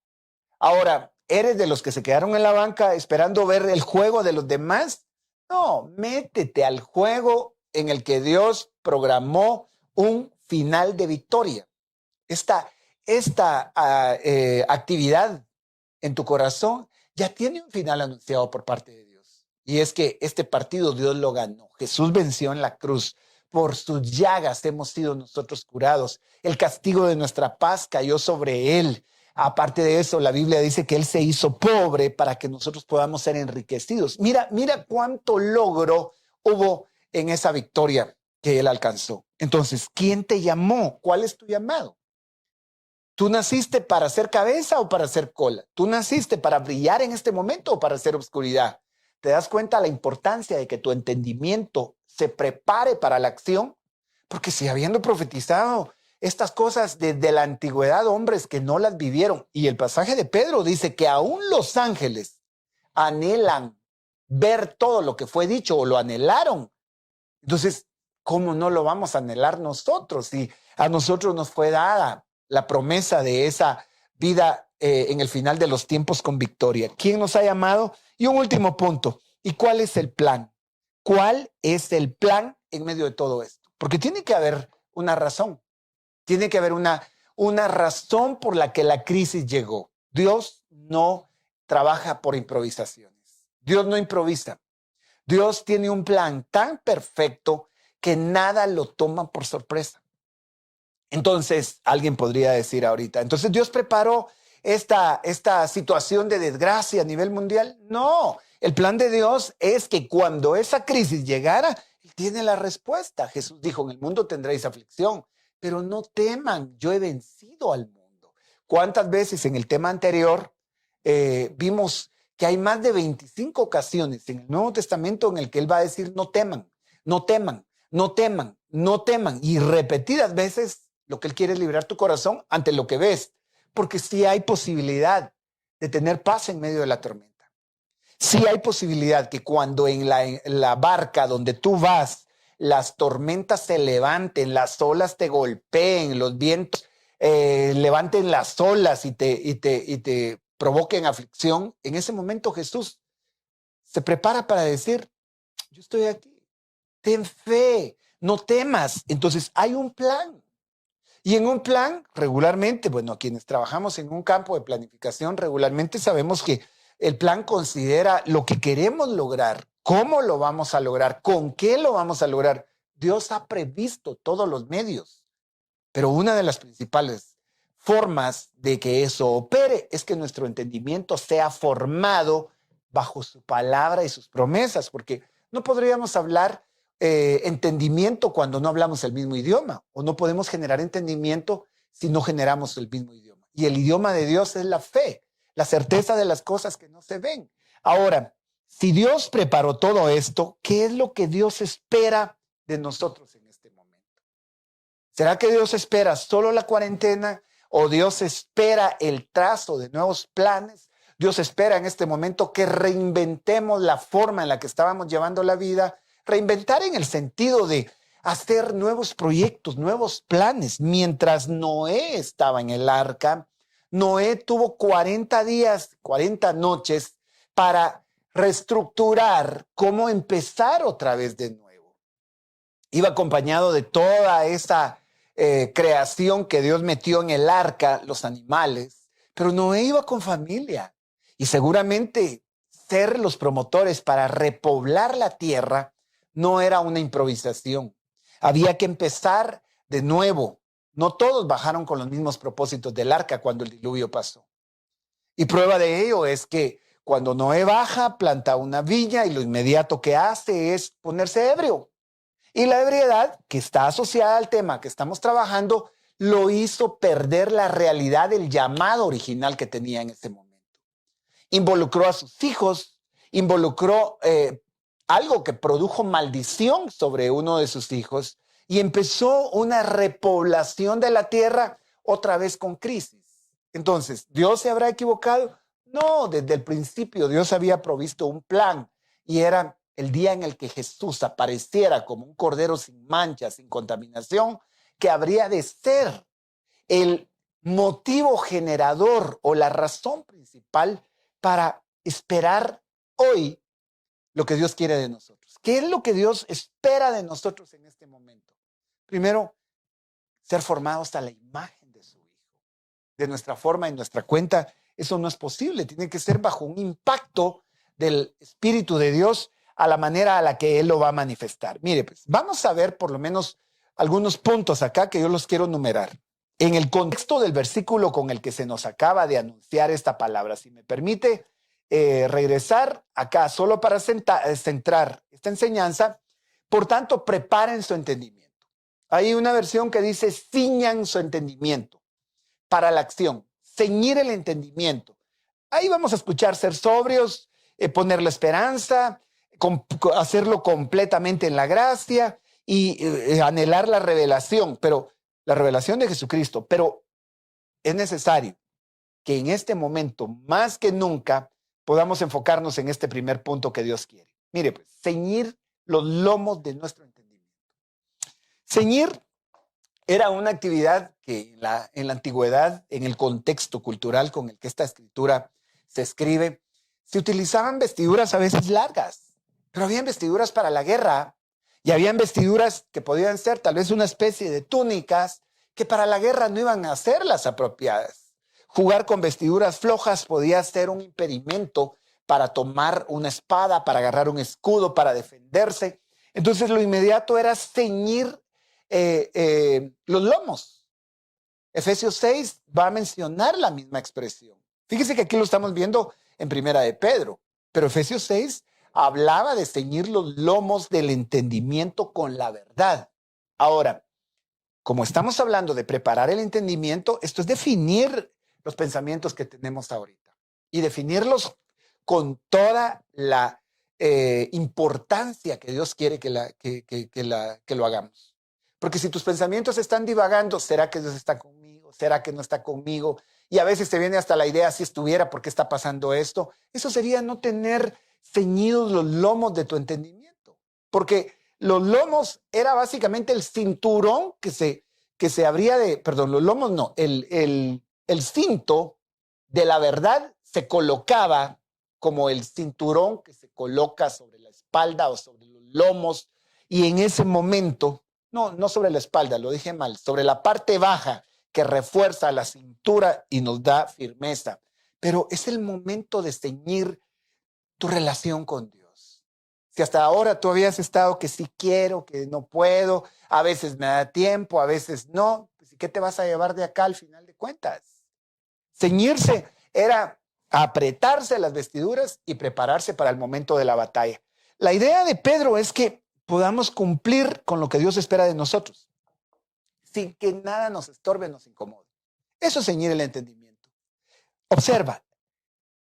Ahora, ¿eres de los que se quedaron en la banca esperando ver el juego de los demás? No, métete al juego en el que Dios programó un final de victoria. Esta actividad en tu corazón ya tiene un final anunciado por parte de Dios. Y es que este partido Dios lo ganó. Jesús venció en la cruz. Por sus llagas hemos sido nosotros curados. El castigo de nuestra paz cayó sobre él. Aparte de eso, la Biblia dice que él se hizo pobre para que nosotros podamos ser enriquecidos. Mira cuánto logro hubo en esa victoria que él alcanzó. Entonces, ¿quién te llamó? ¿Cuál es tu llamado? ¿Tú naciste para ser cabeza o para ser cola? ¿Tú naciste para brillar en este momento o para ser oscuridad? ¿Te das cuenta la importancia de que tu entendimiento se prepare para la acción? Porque si habiendo profetizado estas cosas desde la antigüedad, hombres que no las vivieron, y el pasaje de Pedro dice que aún los ángeles anhelan ver todo lo que fue dicho o lo anhelaron. Entonces, ¿cómo no lo vamos a anhelar nosotros si a nosotros nos fue dada la promesa de esa vida en el final de los tiempos con victoria? ¿Quién nos ha llamado? Y un último punto. ¿Y cuál es el plan? ¿Cuál es el plan en medio de todo esto? Porque tiene que haber una razón. Tiene que haber una razón por la que la crisis llegó. Dios no trabaja por improvisaciones. Dios no improvisa. Dios tiene un plan tan perfecto que nada lo toma por sorpresa. Entonces, alguien podría decir ahorita, entonces Dios preparó esta situación de desgracia a nivel mundial. No, el plan de Dios es que cuando esa crisis llegara, Él tiene la respuesta. Jesús dijo, en el mundo tendréis aflicción, pero no teman, yo he vencido al mundo. ¿Cuántas veces en el tema anterior vimos que hay más de 25 ocasiones en el Nuevo Testamento en el que Él va a decir, no teman, no teman, no teman, no teman? Y repetidas veces lo que Él quiere es liberar tu corazón ante lo que ves, porque sí hay posibilidad de tener paz en medio de la tormenta. Sí hay posibilidad que cuando en la barca donde tú vas, las tormentas se levanten, las olas te golpeen, los vientos levanten las olas y te provoquen aflicción, en ese momento Jesús se prepara para decir, yo estoy aquí, ten fe, no temas. Entonces hay un plan. Y en un plan, regularmente, bueno, quienes trabajamos en un campo de planificación, regularmente sabemos que el plan considera lo que queremos lograr, cómo lo vamos a lograr, con qué lo vamos a lograr. Dios ha previsto todos los medios, pero una de las principales formas de que eso opere es que nuestro entendimiento sea formado bajo su palabra y sus promesas, porque no podríamos hablar entendimiento cuando no hablamos el mismo idioma, o no podemos generar entendimiento si no generamos el mismo idioma. Y el idioma de Dios es la fe, la certeza de las cosas que no se ven. Ahora, si Dios preparó todo esto, ¿qué es lo que Dios espera de nosotros en este momento? ¿Será que Dios espera solo la cuarentena o Dios espera el trazo de nuevos planes? Dios espera en este momento que reinventemos la forma en la que estábamos llevando la vida, reinventar en el sentido de hacer nuevos proyectos, nuevos planes. Mientras Noé estaba en el arca, Noé tuvo 40 días, 40 noches para reestructurar cómo empezar otra vez de nuevo. Iba acompañado de toda esa creación que Dios metió en el arca, los animales, pero Noé iba con familia y seguramente ser los promotores para repoblar la tierra no era una improvisación. Había que empezar de nuevo. No todos bajaron con los mismos propósitos del arca cuando el diluvio pasó. Y prueba de ello es que cuando Noé baja, planta una viña y lo inmediato que hace es ponerse ebrio. Y la ebriedad, que está asociada al tema que estamos trabajando, lo hizo perder la realidad del llamado original que tenía en ese momento. Involucró a sus hijos, involucró algo que produjo maldición sobre uno de sus hijos y empezó una repoblación de la tierra otra vez con crisis. Entonces, ¿Dios se habrá equivocado? No, desde el principio Dios había provisto un plan y era el día en el que Jesús apareciera como un cordero sin mancha, sin contaminación, que habría de ser el motivo generador o la razón principal para esperar hoy lo que Dios quiere de nosotros. ¿Qué es lo que Dios espera de nosotros en este momento? Primero, ser formados a la imagen de su Hijo. De nuestra forma y nuestra cuenta, eso no es posible. Tiene que ser bajo un impacto del Espíritu de Dios a la manera a la que Él lo va a manifestar. Mire, pues vamos a ver por lo menos algunos puntos acá que yo los quiero numerar. En el contexto del versículo con el que se nos acaba de anunciar esta palabra, si me permite regresar acá solo para centrar esta enseñanza, por tanto, preparen su entendimiento. Hay una versión que dice, ciñan su entendimiento para la acción, ceñir el entendimiento. Ahí vamos a escuchar ser sobrios, poner la esperanza, hacerlo completamente en la gracia y anhelar la revelación, pero la revelación de Jesucristo. Pero es necesario que en este momento, más que nunca, podamos enfocarnos en este primer punto que Dios quiere. Mire, pues, ceñir los lomos de nuestro entendimiento. Ceñir era una actividad que en la antigüedad, en el contexto cultural con el que esta escritura se escribe, se utilizaban vestiduras a veces largas, pero habían vestiduras para la guerra y habían vestiduras que podían ser tal vez una especie de túnicas que para la guerra no iban a ser las apropiadas. Jugar con vestiduras flojas podía ser un impedimento para tomar una espada, para agarrar un escudo, para defenderse. Entonces lo inmediato era ceñir los lomos. Efesios 6 va a mencionar la misma expresión. Fíjese que aquí lo estamos viendo en Primera de Pedro, pero Efesios 6 hablaba de ceñir los lomos del entendimiento con la verdad. Ahora, como estamos hablando de preparar el entendimiento, esto es definir los pensamientos que tenemos ahorita y definirlos con toda la importancia que Dios quiere que lo hagamos. Porque si tus pensamientos están divagando, ¿será que Dios está conmigo? ¿Será que no está conmigo? Y a veces te viene hasta la idea, si estuviera, ¿por qué está pasando esto? Eso sería no tener ceñidos los lomos de tu entendimiento. Porque los lomos era básicamente el cinturón que se abría los lomos no, el cinto de la verdad se colocaba como el cinturón que se coloca sobre la espalda o sobre los lomos, y en ese momento, no sobre la espalda, lo dije mal, sobre la parte baja que refuerza la cintura y nos da firmeza. Pero es el momento de ceñir tu relación con Dios. Si hasta ahora tú habías estado que sí quiero, que no puedo, a veces me da tiempo, a veces no, pues si ¿qué te vas a llevar de acá al final de cuentas? Ceñirse era apretarse las vestiduras y prepararse para el momento de la batalla. La idea de Pedro es que podamos cumplir con lo que Dios espera de nosotros, sin que nada nos estorbe, nos incomode. Eso es ceñir el entendimiento. Observa,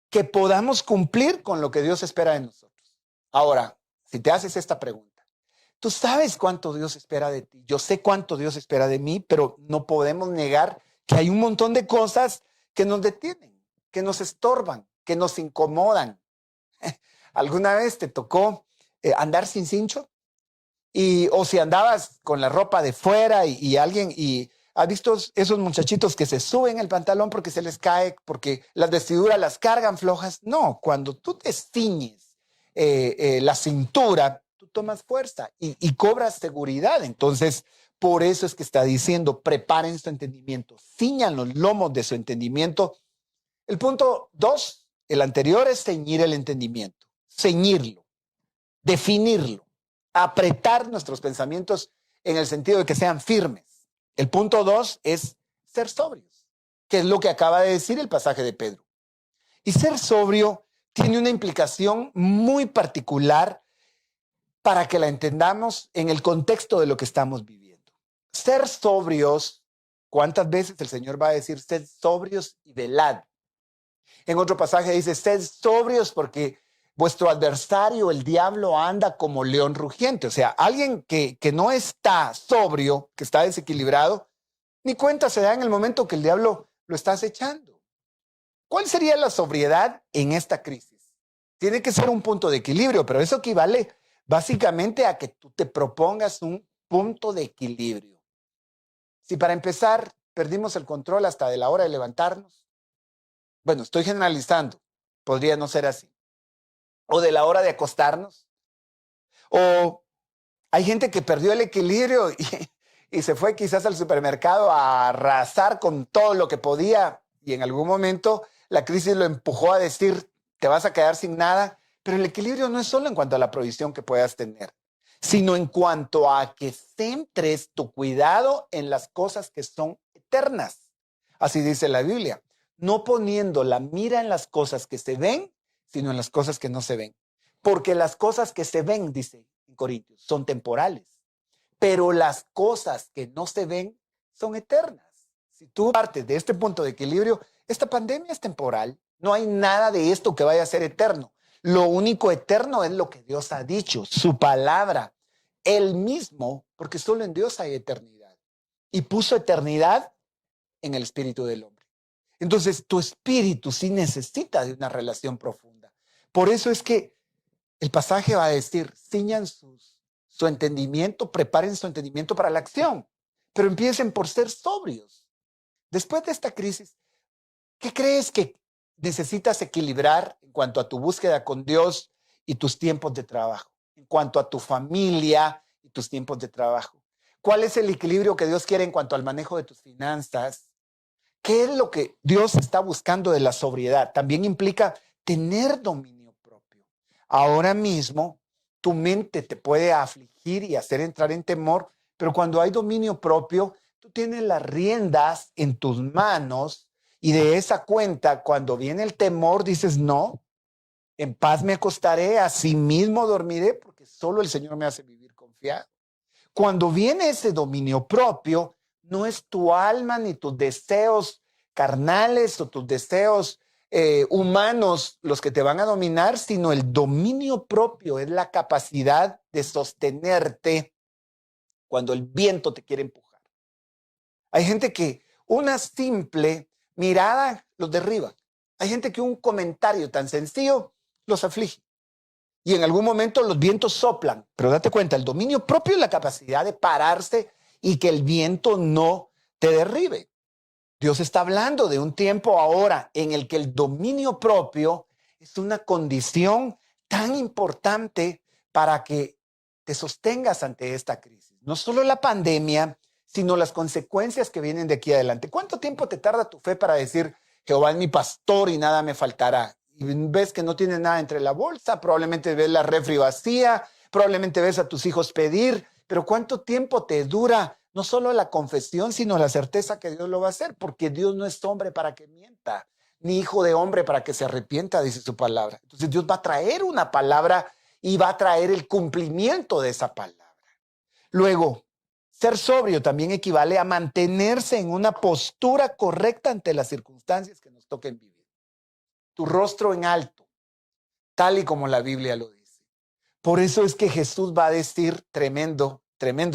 que podamos cumplir con lo que Dios espera de nosotros. Ahora, si te haces esta pregunta, tú sabes cuánto Dios espera de ti, yo sé cuánto Dios espera de mí, pero no podemos negar que hay un montón de cosas que nos detienen, que nos estorban, que nos incomodan. ¿Alguna vez te tocó andar sin cincho? O si andabas con la ropa de fuera y alguien, y has visto esos muchachitos que se suben el pantalón porque se les cae, porque las vestiduras las cargan flojas. No, cuando tú te ciñes la cintura, tú tomas fuerza y cobras seguridad. Entonces, por eso es que está diciendo, preparen su entendimiento, ciñan los lomos de su entendimiento. El punto 2, el anterior, es ceñir el entendimiento, ceñirlo, definirlo, apretar nuestros pensamientos en el sentido de que sean firmes. El punto 2 es ser sobrios, que es lo que acaba de decir el pasaje de Pedro. Y ser sobrio tiene una implicación muy particular para que la entendamos en el contexto de lo que estamos viviendo. Ser sobrios, ¿cuántas veces el Señor va a decir, sed sobrios y velad? En otro pasaje dice, sed sobrios porque vuestro adversario, el diablo, anda como león rugiente. O sea, alguien que no está sobrio, que está desequilibrado, ni cuenta se da en el momento que el diablo lo está acechando. ¿Cuál sería la sobriedad en esta crisis? Tiene que ser un punto de equilibrio, pero eso equivale básicamente a que tú te propongas un punto de equilibrio. Si para empezar perdimos el control hasta de la hora de levantarnos, bueno, estoy generalizando, podría no ser así. O de la hora de acostarnos. O hay gente que perdió el equilibrio y se fue quizás al supermercado a arrasar con todo lo que podía y en algún momento la crisis lo empujó a decir, te vas a quedar sin nada. Pero el equilibrio no es solo en cuanto a la provisión que puedas tener, sino en cuanto a que centres tu cuidado en las cosas que son eternas. Así dice la Biblia, no poniendo la mira en las cosas que se ven, sino en las cosas que no se ven. Porque las cosas que se ven, dice en Corintios, son temporales, pero las cosas que no se ven son eternas. Si tú partes de este punto de equilibrio, esta pandemia es temporal, no hay nada de esto que vaya a ser eterno. Lo único eterno es lo que Dios ha dicho, su palabra, Él mismo, porque solo en Dios hay eternidad. Y puso eternidad en el espíritu del hombre. Entonces, tu espíritu sí necesita de una relación profunda. Por eso es que el pasaje va a decir, ciñan su entendimiento, preparen su entendimiento para la acción, pero empiecen por ser sobrios. Después de esta crisis, ¿qué crees que necesitas equilibrar en cuanto a tu búsqueda con Dios y tus tiempos de trabajo? En cuanto a tu familia y tus tiempos de trabajo. ¿Cuál es el equilibrio que Dios quiere en cuanto al manejo de tus finanzas? ¿Qué es lo que Dios está buscando de la sobriedad? También implica tener dominio propio. Ahora mismo, tu mente te puede afligir y hacer entrar en temor, pero cuando hay dominio propio, tú tienes las riendas en tus manos y de esa cuenta, cuando viene el temor, dices, no, en paz me acostaré, así mismo dormiré, porque solo el Señor me hace vivir confiado. Cuando viene ese dominio propio, no es tu alma ni tus deseos carnales o tus deseos humanos los que te van a dominar, sino el dominio propio es la capacidad de sostenerte cuando el viento te quiere empujar. Hay gente que una simple mirada los derriba. Hay gente que un comentario tan sencillo los aflige. Y en algún momento los vientos soplan, pero date cuenta, el dominio propio es la capacidad de pararse y que el viento no te derribe. Dios está hablando de un tiempo ahora en el que el dominio propio es una condición tan importante para que te sostengas ante esta crisis. No solo la pandemia, sino las consecuencias que vienen de aquí adelante. ¿Cuánto tiempo te tarda tu fe para decir, Jehová es mi pastor y nada me faltará? Y ves que no tienes nada entre la bolsa, probablemente ves la refri vacía, probablemente ves a tus hijos pedir, pero ¿cuánto tiempo te dura no solo la confesión, sino la certeza que Dios lo va a hacer, porque Dios no es hombre para que mienta, ni hijo de hombre para que se arrepienta, dice su palabra. Entonces Dios va a traer una palabra y va a traer el cumplimiento de esa palabra. Luego, ser sobrio también equivale a mantenerse en una postura correcta ante las circunstancias que nos toquen vivir. Tu rostro en alto, tal y como la Biblia lo dice. Por eso es que Jesús va a decir, tremendo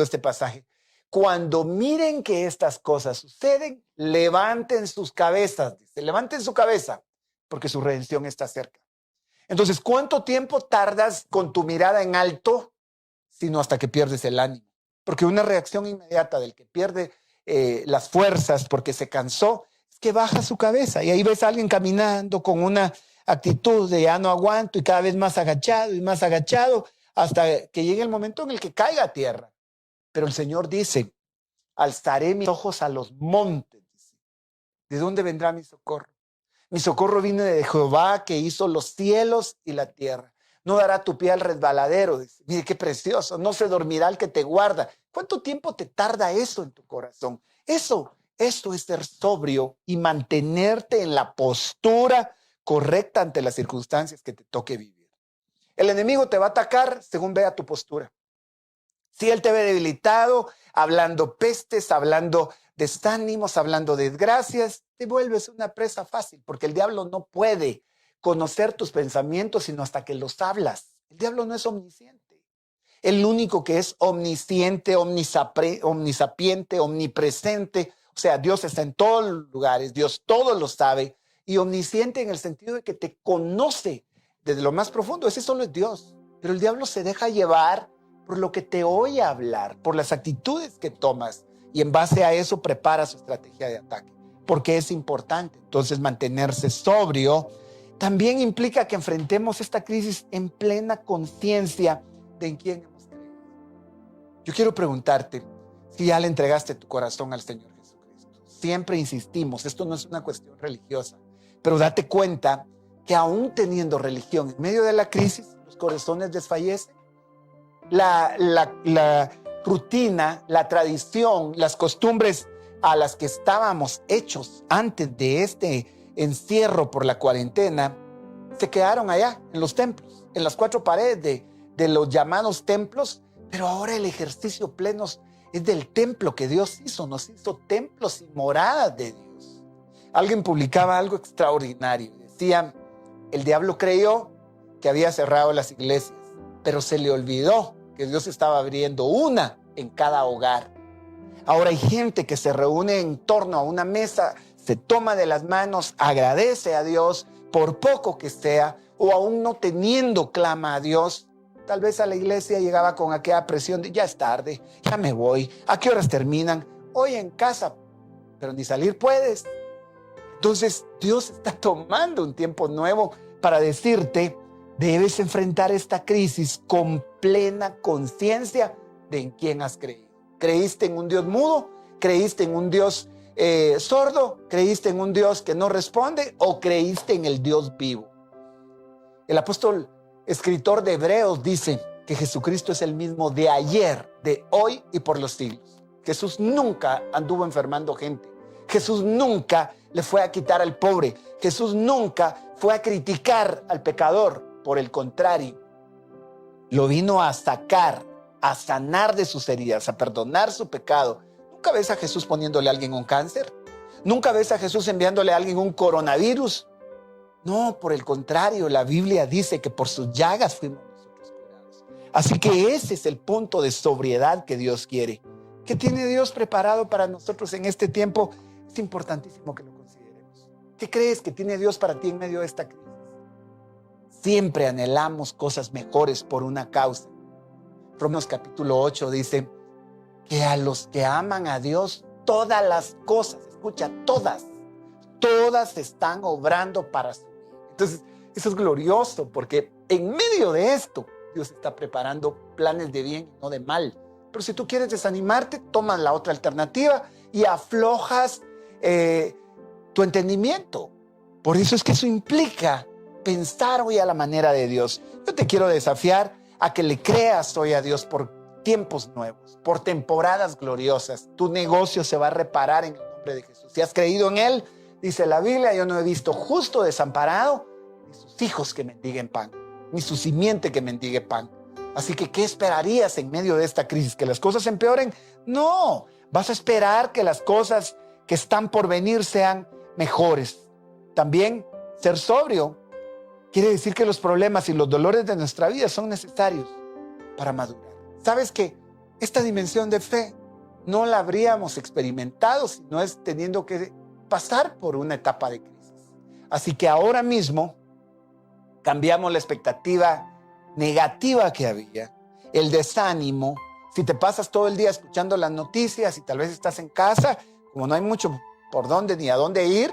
este pasaje, cuando miren que estas cosas suceden, levanten sus cabezas, dice, levanten su cabeza, porque su redención está cerca. Entonces, ¿cuánto tiempo tardas con tu mirada en alto? Sino hasta que pierdes el ánimo. Porque una reacción inmediata del que pierde las fuerzas porque se cansó, es que baja su cabeza y ahí ves a alguien caminando con una actitud de ya no aguanto y cada vez más agachado hasta que llegue el momento en el que caiga a tierra. Pero el Señor dice, alzaré mis ojos a los montes. Dice, ¿de dónde vendrá mi socorro? Mi socorro viene de Jehová que hizo los cielos y la tierra. No dará tu pie al resbaladero. Dice, mire qué precioso. No se dormirá el que te guarda. ¿Cuánto tiempo te tarda eso en tu corazón? Esto es ser sobrio y mantenerte en la postura correcta ante las circunstancias que te toque vivir. El enemigo te va a atacar según vea tu postura. Si él te ve debilitado, hablando pestes, hablando desánimos, hablando desgracias, te vuelves una presa fácil, porque el diablo no puede conocer tus pensamientos sino hasta que los hablas. El diablo no es omnisciente. El único que es omnisciente, omnisapiente, omnipresente, o sea, Dios está en todos los lugares, Dios todo lo sabe, y omnisciente en el sentido de que te conoce desde lo más profundo, ese solo es Dios. Pero el diablo se deja llevar por lo que te oye hablar, por las actitudes que tomas, y en base a eso prepara su estrategia de ataque, porque es importante. Entonces, mantenerse sobrio también implica que enfrentemos esta crisis en plena conciencia de en quién hemos creído. Yo quiero preguntarte si ya le entregaste tu corazón al Señor Jesucristo. Siempre insistimos, esto no es una cuestión religiosa, pero date cuenta que aún teniendo religión en medio de la crisis, los corazones desfallecen. La rutina, la tradición, las costumbres a las que estábamos hechos antes de este encierro por la cuarentena, se quedaron allá en los templos, en las cuatro paredes de los llamados templos, pero ahora el ejercicio pleno es del templo que Dios hizo, nos hizo templos y moradas de Dios. Alguien publicaba algo extraordinario, decía, el diablo creyó que había cerrado las iglesias, pero se le olvidó que Dios estaba abriendo una en cada hogar. Ahora hay gente que se reúne en torno a una mesa, se toma de las manos, agradece a Dios por poco que sea, o aún no teniendo clama a Dios. Tal vez a la iglesia llegaba con aquella presión de ya es tarde, ya me voy, ¿a qué horas terminan? Hoy en casa, pero ni salir puedes. Entonces Dios está tomando un tiempo nuevo para decirte, debes enfrentar esta crisis con plena conciencia de en quién has creído. ¿Creíste en un Dios mudo? ¿Creíste en un Dios sordo? ¿Creíste en un Dios que no responde? ¿O creíste en el Dios vivo? El apóstol escritor de Hebreos dice que Jesucristo es el mismo de ayer, de hoy y por los siglos. Jesús nunca anduvo enfermando gente. Jesús nunca le fue a quitar al pobre. Jesús nunca fue a criticar al pecador. Por el contrario, lo vino a sacar, a sanar de sus heridas, a perdonar su pecado. ¿Nunca ves a Jesús poniéndole a alguien un cáncer? ¿Nunca ves a Jesús enviándole a alguien un coronavirus? No, por el contrario, la Biblia dice que por sus llagas fuimos nosotros curados. Así que ese es el punto de sobriedad que Dios quiere. ¿Qué tiene Dios preparado para nosotros en este tiempo? Es importantísimo que lo consideremos. ¿Qué crees que tiene Dios para ti en medio de esta crisis? Siempre anhelamos cosas mejores por una causa. Romanos capítulo 8 dice que a los que aman a Dios, todas las cosas, escucha, todas están obrando para su bien. Entonces, eso es glorioso porque en medio de esto, Dios está preparando planes de bien y no de mal. Pero si tú quieres desanimarte, tomas la otra alternativa y aflojas tu entendimiento. Por eso es que eso implica pensar hoy a la manera de Dios. Yo te quiero desafiar a que le creas hoy a Dios por tiempos nuevos, por temporadas gloriosas. Tu negocio se va a reparar en el nombre de Jesús. Si has creído en Él, dice la Biblia, yo no he visto justo desamparado, ni sus hijos que mendiguen pan, ni su simiente que mendigue pan. Así que, ¿qué esperarías en medio de esta crisis? ¿Que las cosas empeoren? No, vas a esperar que las cosas que están por venir sean mejores. También, ser sobrio quiere decir que los problemas y los dolores de nuestra vida son necesarios para madurar. ¿Sabes que esta dimensión de fe no la habríamos experimentado si no es teniendo que pasar por una etapa de crisis? Así que ahora mismo cambiamos la expectativa negativa que había, el desánimo. Si te pasas todo el día escuchando las noticias y tal vez estás en casa, como no hay mucho por dónde ni a dónde ir,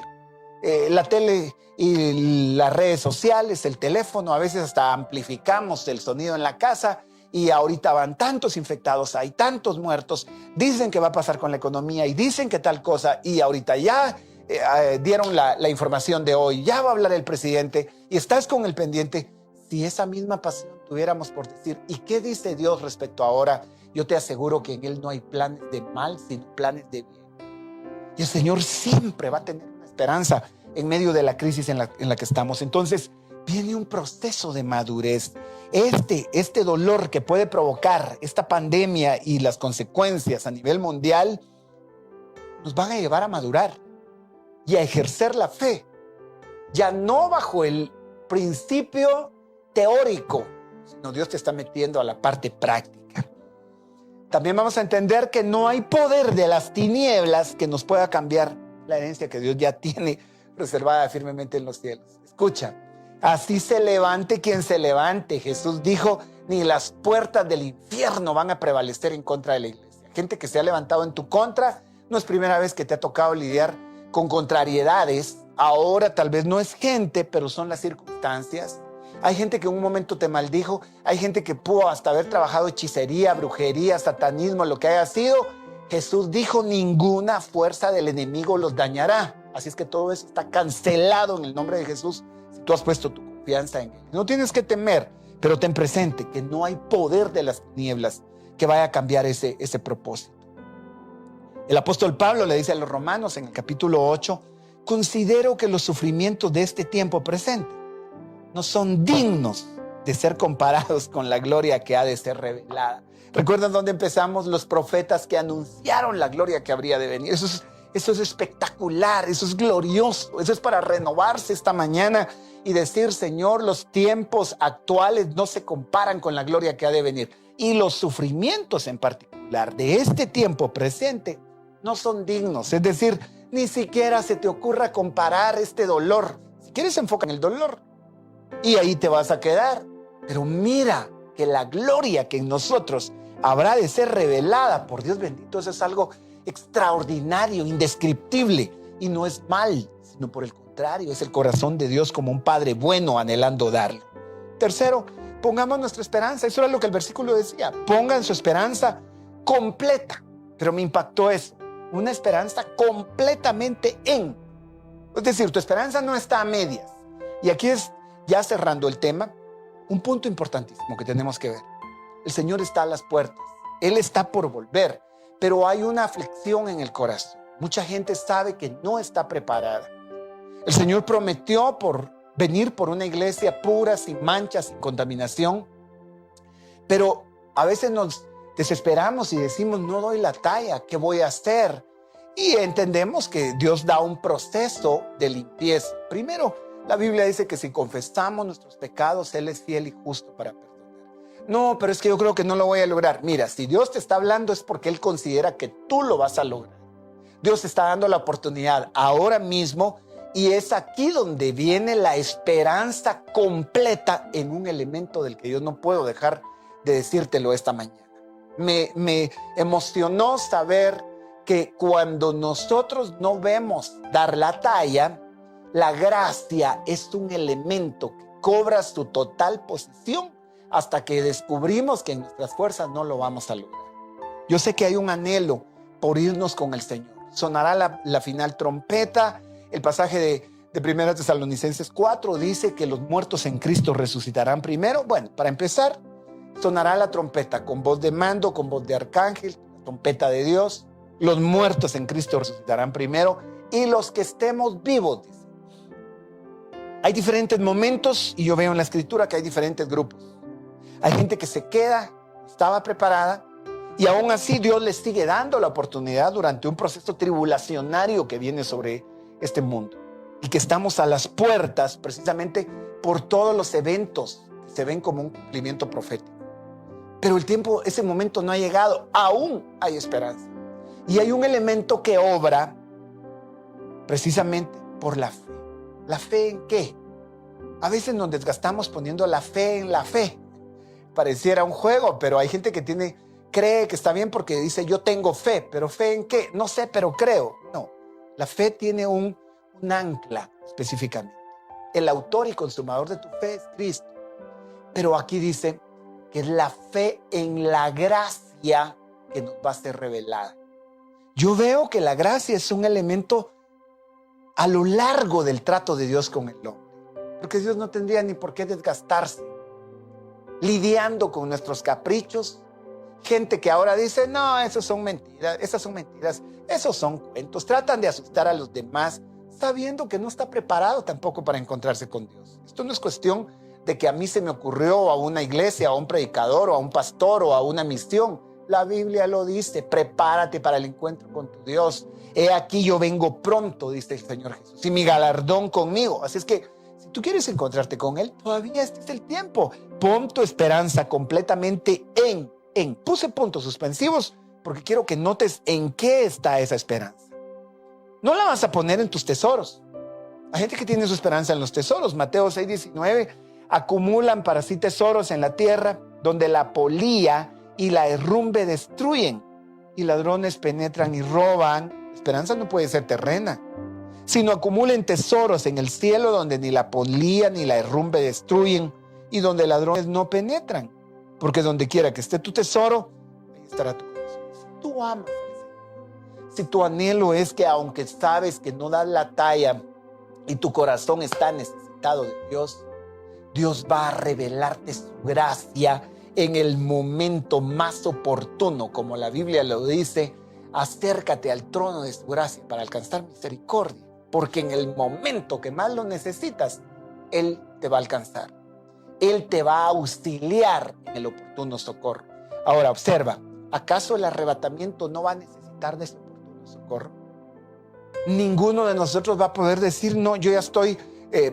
la tele y las redes sociales, el teléfono, a veces hasta amplificamos el sonido en la casa y ahorita van tantos infectados, hay tantos muertos, dicen que va a pasar con la economía y dicen que tal cosa y ahorita ya dieron la información de hoy, ya va a hablar el presidente y estás con el pendiente. Si esa misma pasión tuviéramos por decir, ¿y qué dice Dios respecto a ahora? Yo te aseguro que en Él no hay planes de mal, sino planes de bien. Y el Señor siempre va a tener una esperanza en medio de la crisis en la que estamos. Entonces, viene un proceso de madurez. Este dolor que puede provocar esta pandemia y las consecuencias a nivel mundial nos van a llevar a madurar y a ejercer la fe. Ya no bajo el principio teórico, sino Dios te está metiendo a la parte práctica. También vamos a entender que no hay poder de las tinieblas que nos pueda cambiar la herencia que Dios ya tiene reservada firmemente en los cielos. Escucha, así se levante quien se levante. Jesús dijo, ni las puertas del infierno van a prevalecer en contra de la iglesia. Gente que se ha levantado en tu contra, no es primera vez que te ha tocado lidiar con contrariedades. Ahora tal vez no es gente, pero son las circunstancias. Hay gente que en un momento te maldijo, hay gente que pudo hasta haber trabajado hechicería, brujería, satanismo, lo que haya sido. Jesús dijo, ninguna fuerza del enemigo los dañará. Así es que todo eso está cancelado en el nombre de Jesús si tú has puesto tu confianza en Él. No tienes que temer, pero ten presente que no hay poder de las tinieblas que vaya a cambiar ese propósito. El apóstol Pablo le dice a los romanos en el capítulo 8, considero que los sufrimientos de este tiempo presente no son dignos de ser comparados con la gloria que ha de ser revelada. ¿Recuerdan dónde empezamos? Los profetas que anunciaron la gloria que habría de venir. Eso es espectacular, eso es glorioso, eso es para renovarse esta mañana y decir, Señor, los tiempos actuales no se comparan con la gloria que ha de venir. Y los sufrimientos en particular de este tiempo presente no son dignos. Es decir, ni siquiera se te ocurra comparar este dolor. Si quieres, enfoca en el dolor y ahí te vas a quedar. Pero mira que la gloria que en nosotros habrá de ser revelada por Dios bendito, eso es algo extraordinario, indescriptible, y no es mal, sino por el contrario, es el corazón de Dios como un padre bueno anhelando darlo. Tercero, pongamos nuestra esperanza. Eso era lo que el versículo decía, pongan su esperanza completa. Pero me impactó eso, una esperanza completamente en. Es decir, tu esperanza no está a medias. Y aquí es, ya cerrando el tema, un punto importantísimo que tenemos que ver. El Señor está a las puertas, Él está por volver, pero hay una aflicción en el corazón. Mucha gente sabe que no está preparada. El Señor prometió venir por una iglesia pura, sin manchas, sin contaminación, pero a veces nos desesperamos y decimos, no doy la talla, ¿qué voy a hacer? Y entendemos que Dios da un proceso de limpieza. Primero, la Biblia dice que si confesamos nuestros pecados, Él es fiel y justo para perdonar. No, pero es que yo creo que no lo voy a lograr. Mira, si Dios te está hablando es porque Él considera que tú lo vas a lograr. Dios te está dando la oportunidad ahora mismo y es aquí donde viene la esperanza completa en un elemento del que yo no puedo dejar de decírtelo esta mañana. Me emocionó saber que cuando nosotros no vemos dar la talla, la gracia es un elemento que cobra su total posición hasta que descubrimos que en nuestras fuerzas no lo vamos a lograr. Yo sé que hay un anhelo por irnos con el Señor. Sonará la final trompeta. El pasaje de 1 Tesalonicenses 4 dice que los muertos en Cristo resucitarán primero. Bueno, para empezar, sonará la trompeta con voz de mando, con voz de arcángel, la trompeta de Dios. Los muertos en Cristo resucitarán primero y los que estemos vivos, dice. Hay diferentes momentos y yo veo en la Escritura que hay diferentes grupos. Hay gente que se queda, estaba preparada y aún así Dios les sigue dando la oportunidad durante un proceso tribulacionario que viene sobre este mundo y que estamos a las puertas precisamente por todos los eventos que se ven como un cumplimiento profético. Pero el tiempo, ese momento no ha llegado, aún hay esperanza. Y hay un elemento que obra precisamente por la fe. ¿La fe en qué? A veces nos desgastamos poniendo la fe en la fe. Pareciera un juego, pero hay gente que cree que está bien porque dice yo tengo fe, pero ¿fe en qué? No sé, pero creo. No, la fe tiene un ancla específicamente. El autor y consumador de tu fe es Cristo. Pero aquí dice que es la fe en la gracia que nos va a ser revelada. Yo veo que la gracia es un elemento a lo largo del trato de Dios con el hombre. Porque Dios no tendría ni por qué desgastarse lidiando con nuestros caprichos. Gente que ahora dice, no, esas son mentiras, esos son cuentos. Tratan de asustar a los demás, sabiendo que no está preparado tampoco para encontrarse con Dios. Esto no es cuestión de que a mí se me ocurrió, a una iglesia, a un predicador, o a un pastor, o a una misión. La Biblia lo dice, prepárate para el encuentro con tu Dios. He aquí yo vengo pronto, dice el Señor Jesús, y mi galardón conmigo. Así es que si tú quieres encontrarte con Él, todavía este es el tiempo. Pon tu esperanza completamente en. Puse puntos suspensivos porque quiero que notes en qué está esa esperanza. No la vas a poner en tus tesoros. Hay gente que tiene su esperanza en los tesoros. Mateo 6:19, acumulan para sí tesoros en la tierra, donde la polía y la herrumbre destruyen, y ladrones penetran y roban. La esperanza no puede ser terrena, sino acumulen tesoros en el cielo, donde ni la polía ni la herrumbre destruyen, y donde ladrones no penetran. Porque donde quiera que esté tu tesoro, ahí estará tu corazón. Si tú amas al Señor, si tu anhelo es que aunque sabes que no das la talla y tu corazón está necesitado de Dios, Dios va a revelarte su gracia en el momento más oportuno, como la Biblia lo dice. Acércate al trono de su gracia para alcanzar misericordia, porque en el momento que más lo necesitas, Él te va a alcanzar. Él te va a auxiliar en el oportuno socorro. Ahora observa, ¿acaso el arrebatamiento no va a necesitar de ese oportuno socorro? Ninguno de nosotros va a poder decir, no, yo ya estoy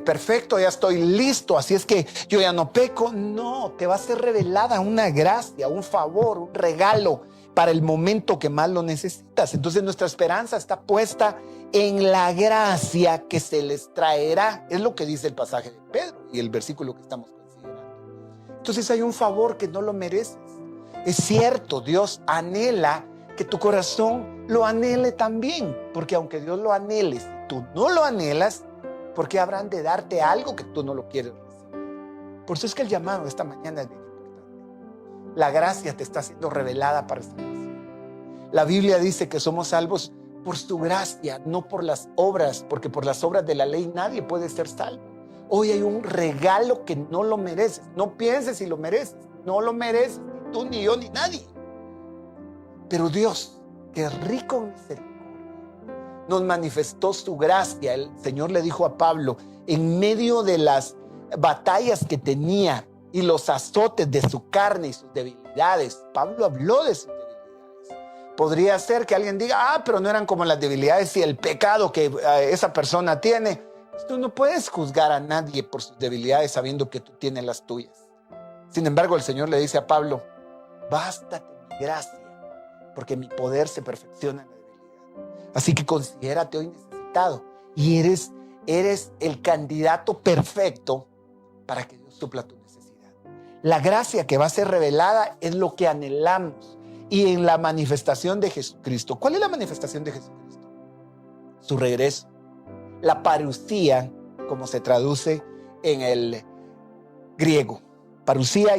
perfecto, ya estoy listo, así es que yo ya no peco. No, te va a ser revelada una gracia, un favor, un regalo para el momento que más lo necesitas. Entonces nuestra esperanza está puesta en la gracia que se les traerá. Es lo que dice el pasaje de Pedro y el versículo que estamos considerando. Entonces hay un favor que no lo mereces. Es cierto, Dios anhela que tu corazón lo anhele también, porque aunque Dios lo anhele, si tú no lo anhelas, ¿por qué habrán de darte algo que tú no lo quieres recibir? Por eso es que el llamado esta mañana es bien importante. La gracia te está siendo revelada para salvación. La Biblia dice que somos salvos por su gracia, no por las obras, porque por las obras de la ley nadie puede ser salvo. Hoy hay un regalo que no lo mereces. No pienses si lo mereces. No lo mereces, ni tú, ni yo, ni nadie. Pero Dios, que es rico en misericordia, nos manifestó su gracia. El Señor le dijo a Pablo, en medio de las batallas que tenía y los azotes de su carne y sus debilidades, Pablo habló de sus debilidades. Podría ser que alguien diga, pero no eran como las debilidades y el pecado que esa persona tiene. Tú no puedes juzgar a nadie por sus debilidades sabiendo que tú tienes las tuyas. Sin embargo, el Señor le dice a Pablo, bástate mi gracia, porque mi poder se perfecciona en la debilidad. Así que considérate hoy necesitado y eres el candidato perfecto para que Dios supla tu necesidad. La gracia que va a ser revelada es lo que anhelamos y en la manifestación de Jesucristo. ¿Cuál es la manifestación de Jesucristo? Su regreso. La parusía, como se traduce en el griego. Parusía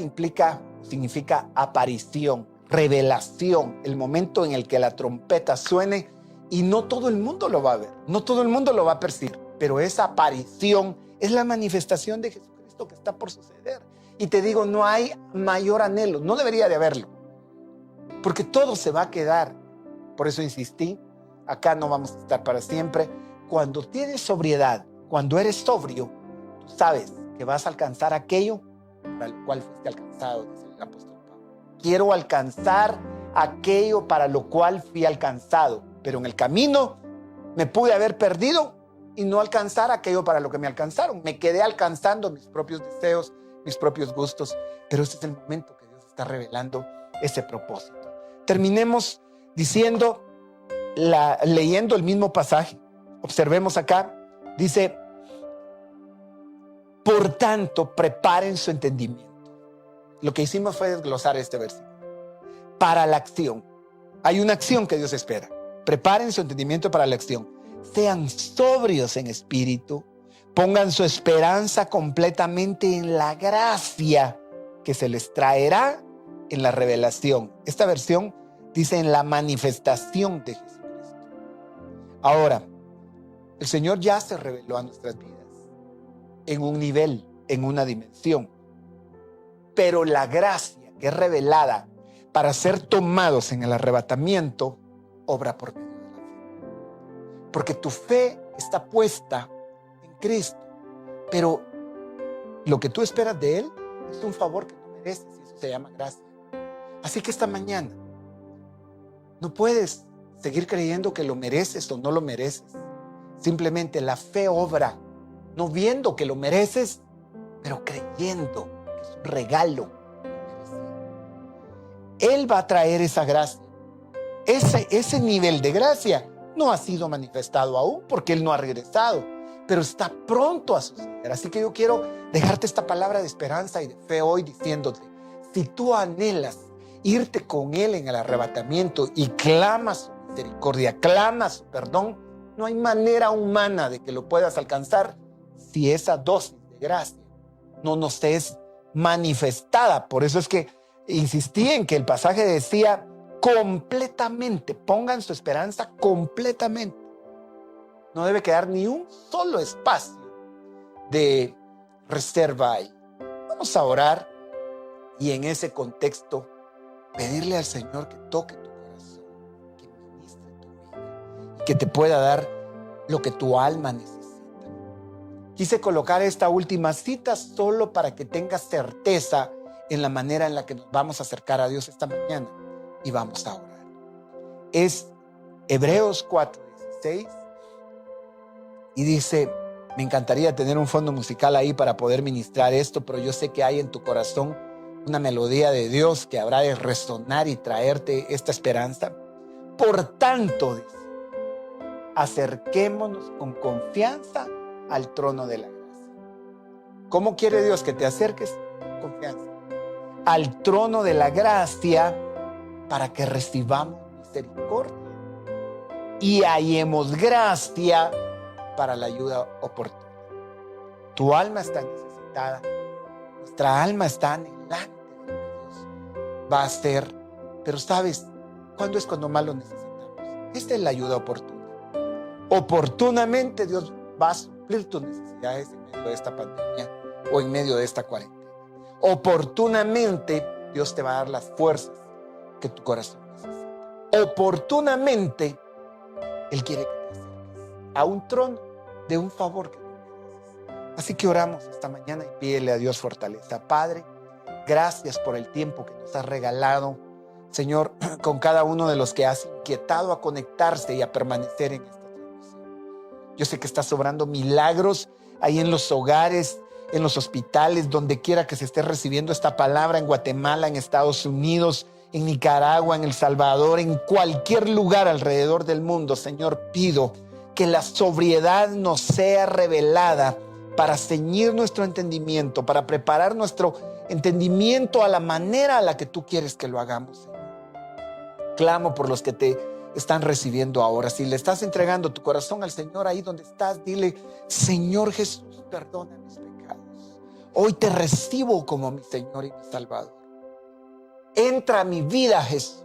significa aparición, revelación, el momento en el que la trompeta suene y no todo el mundo lo va a ver, no todo el mundo lo va a percibir, pero esa aparición es la manifestación de Jesucristo que está por suceder. Y te digo, no hay mayor anhelo, no debería de haberlo, porque todo se va a quedar. Por eso insistí, acá no vamos a estar para siempre. Cuando tienes sobriedad, cuando eres sobrio, tú sabes que vas a alcanzar aquello para lo cual fuiste alcanzado, dice el apóstol Pablo. Quiero alcanzar aquello para lo cual fui alcanzado, pero en el camino me pude haber perdido y no alcanzar aquello para lo que me alcanzaron. Me quedé alcanzando mis propios deseos, mis propios gustos, pero este es el momento que Dios está revelando ese propósito. Terminemos diciendo, leyendo el mismo pasaje. Observemos acá, dice, por tanto, preparen su entendimiento. Lo que hicimos fue desglosar este versículo. Para la acción. Hay una acción que Dios espera. Preparen su entendimiento para la acción. Sean sobrios en espíritu. Pongan su esperanza completamente en la gracia que se les traerá en la revelación. Esta versión dice en la manifestación de Jesucristo. Ahora, el Señor ya se reveló a nuestras vidas en un nivel, en una dimensión. Pero la gracia que es revelada para ser tomados en el arrebatamiento, obra por medio de la fe. Porque tu fe está puesta en Cristo, pero lo que tú esperas de Él es un favor que no mereces y eso se llama gracia. Así que esta mañana no puedes seguir creyendo que lo mereces o no lo mereces. Simplemente la fe obra, no viendo que lo mereces, pero creyendo que es un regalo. Él va a traer esa gracia. Ese nivel de gracia no ha sido manifestado aún porque Él no ha regresado, pero está pronto a suceder. Así que yo quiero dejarte esta palabra de esperanza y de fe hoy diciéndote, si tú anhelas irte con Él en el arrebatamiento y clamas su misericordia, clamas su perdón, no hay manera humana de que lo puedas alcanzar si esa dosis de gracia no nos es manifestada. Por eso es que insistí en que el pasaje decía completamente, pongan su esperanza completamente. No debe quedar ni un solo espacio de reserva ahí. Vamos a orar y en ese contexto pedirle al Señor que toque tu corazón, que ministre tu vida y que te pueda dar lo que tu alma necesita. Quise colocar esta última cita solo para que tengas certeza en la manera en la que nos vamos a acercar a Dios esta mañana y vamos a orar. Es Hebreos 4:16 y dice, me encantaría tener un fondo musical ahí para poder ministrar esto, pero yo sé que hay en tu corazón una melodía de Dios que habrá de resonar y traerte esta esperanza. Por tanto, dice, acerquémonos con confianza al trono de la gracia. ¿Cómo quiere Dios que te acerques? Con confianza. Al trono de la gracia para que recibamos misericordia y hallemos gracia para la ayuda oportuna. Tu alma está necesitada, nuestra alma está anhelante de lo que Dios va a hacer, pero ¿sabes cuándo es cuando más lo necesitamos? Esta es la ayuda oportuna. Oportunamente Dios va a suplir tus necesidades en medio de esta pandemia o en medio de esta cuarentena. Oportunamente Dios te va a dar las fuerzas que tu corazón necesita. Oportunamente Él quiere que te acerques a un trono de un favor que tú mereces. Así que oramos esta mañana y pídele a Dios fortaleza. Padre, gracias por el tiempo que nos has regalado, Señor, con cada uno de los que has inquietado a conectarse y a permanecer en esta transmisión. Yo sé que estás obrando milagros ahí en los hogares, en los hospitales, donde quiera que se esté recibiendo esta palabra, en Guatemala, en Estados Unidos, en Nicaragua, en El Salvador, en cualquier lugar alrededor del mundo. Señor, pido que la sobriedad nos sea revelada para ceñir nuestro entendimiento, para preparar nuestro entendimiento a la manera a la que tú quieres que lo hagamos, Señor. Clamo por los que te están recibiendo ahora. Si le estás entregando tu corazón al Señor ahí donde estás, dile, Señor Jesús, perdona mis pecados. Hoy te recibo como mi Señor y mi Salvador. Entra a mi vida, Jesús.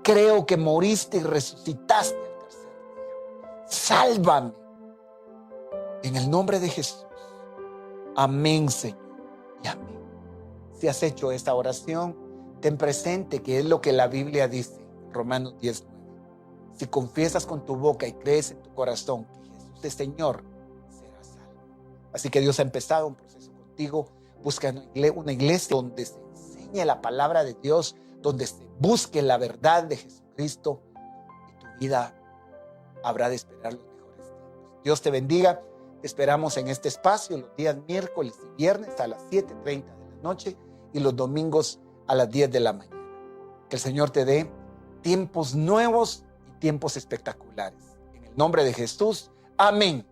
Creo que moriste y resucitaste al tercer día. Sálvame. En el nombre de Jesús. Amén, Señor. Y amén. Si has hecho esta oración, ten presente que es lo que la Biblia dice, Romanos 10:9. Si confiesas con tu boca y crees en tu corazón que Jesús es Señor, serás salvo. Así que Dios ha empezado un proceso contigo. Busca una iglesia donde se enseñe la palabra de Dios, donde se busque la verdad de Jesucristo, y tu vida habrá de esperar los mejores tiempos. Dios te bendiga. Te esperamos en este espacio los días miércoles y viernes a las 7:30 de la noche y los domingos a las 10 de la mañana. Que el Señor te dé tiempos nuevos y tiempos espectaculares. En el nombre de Jesús, amén.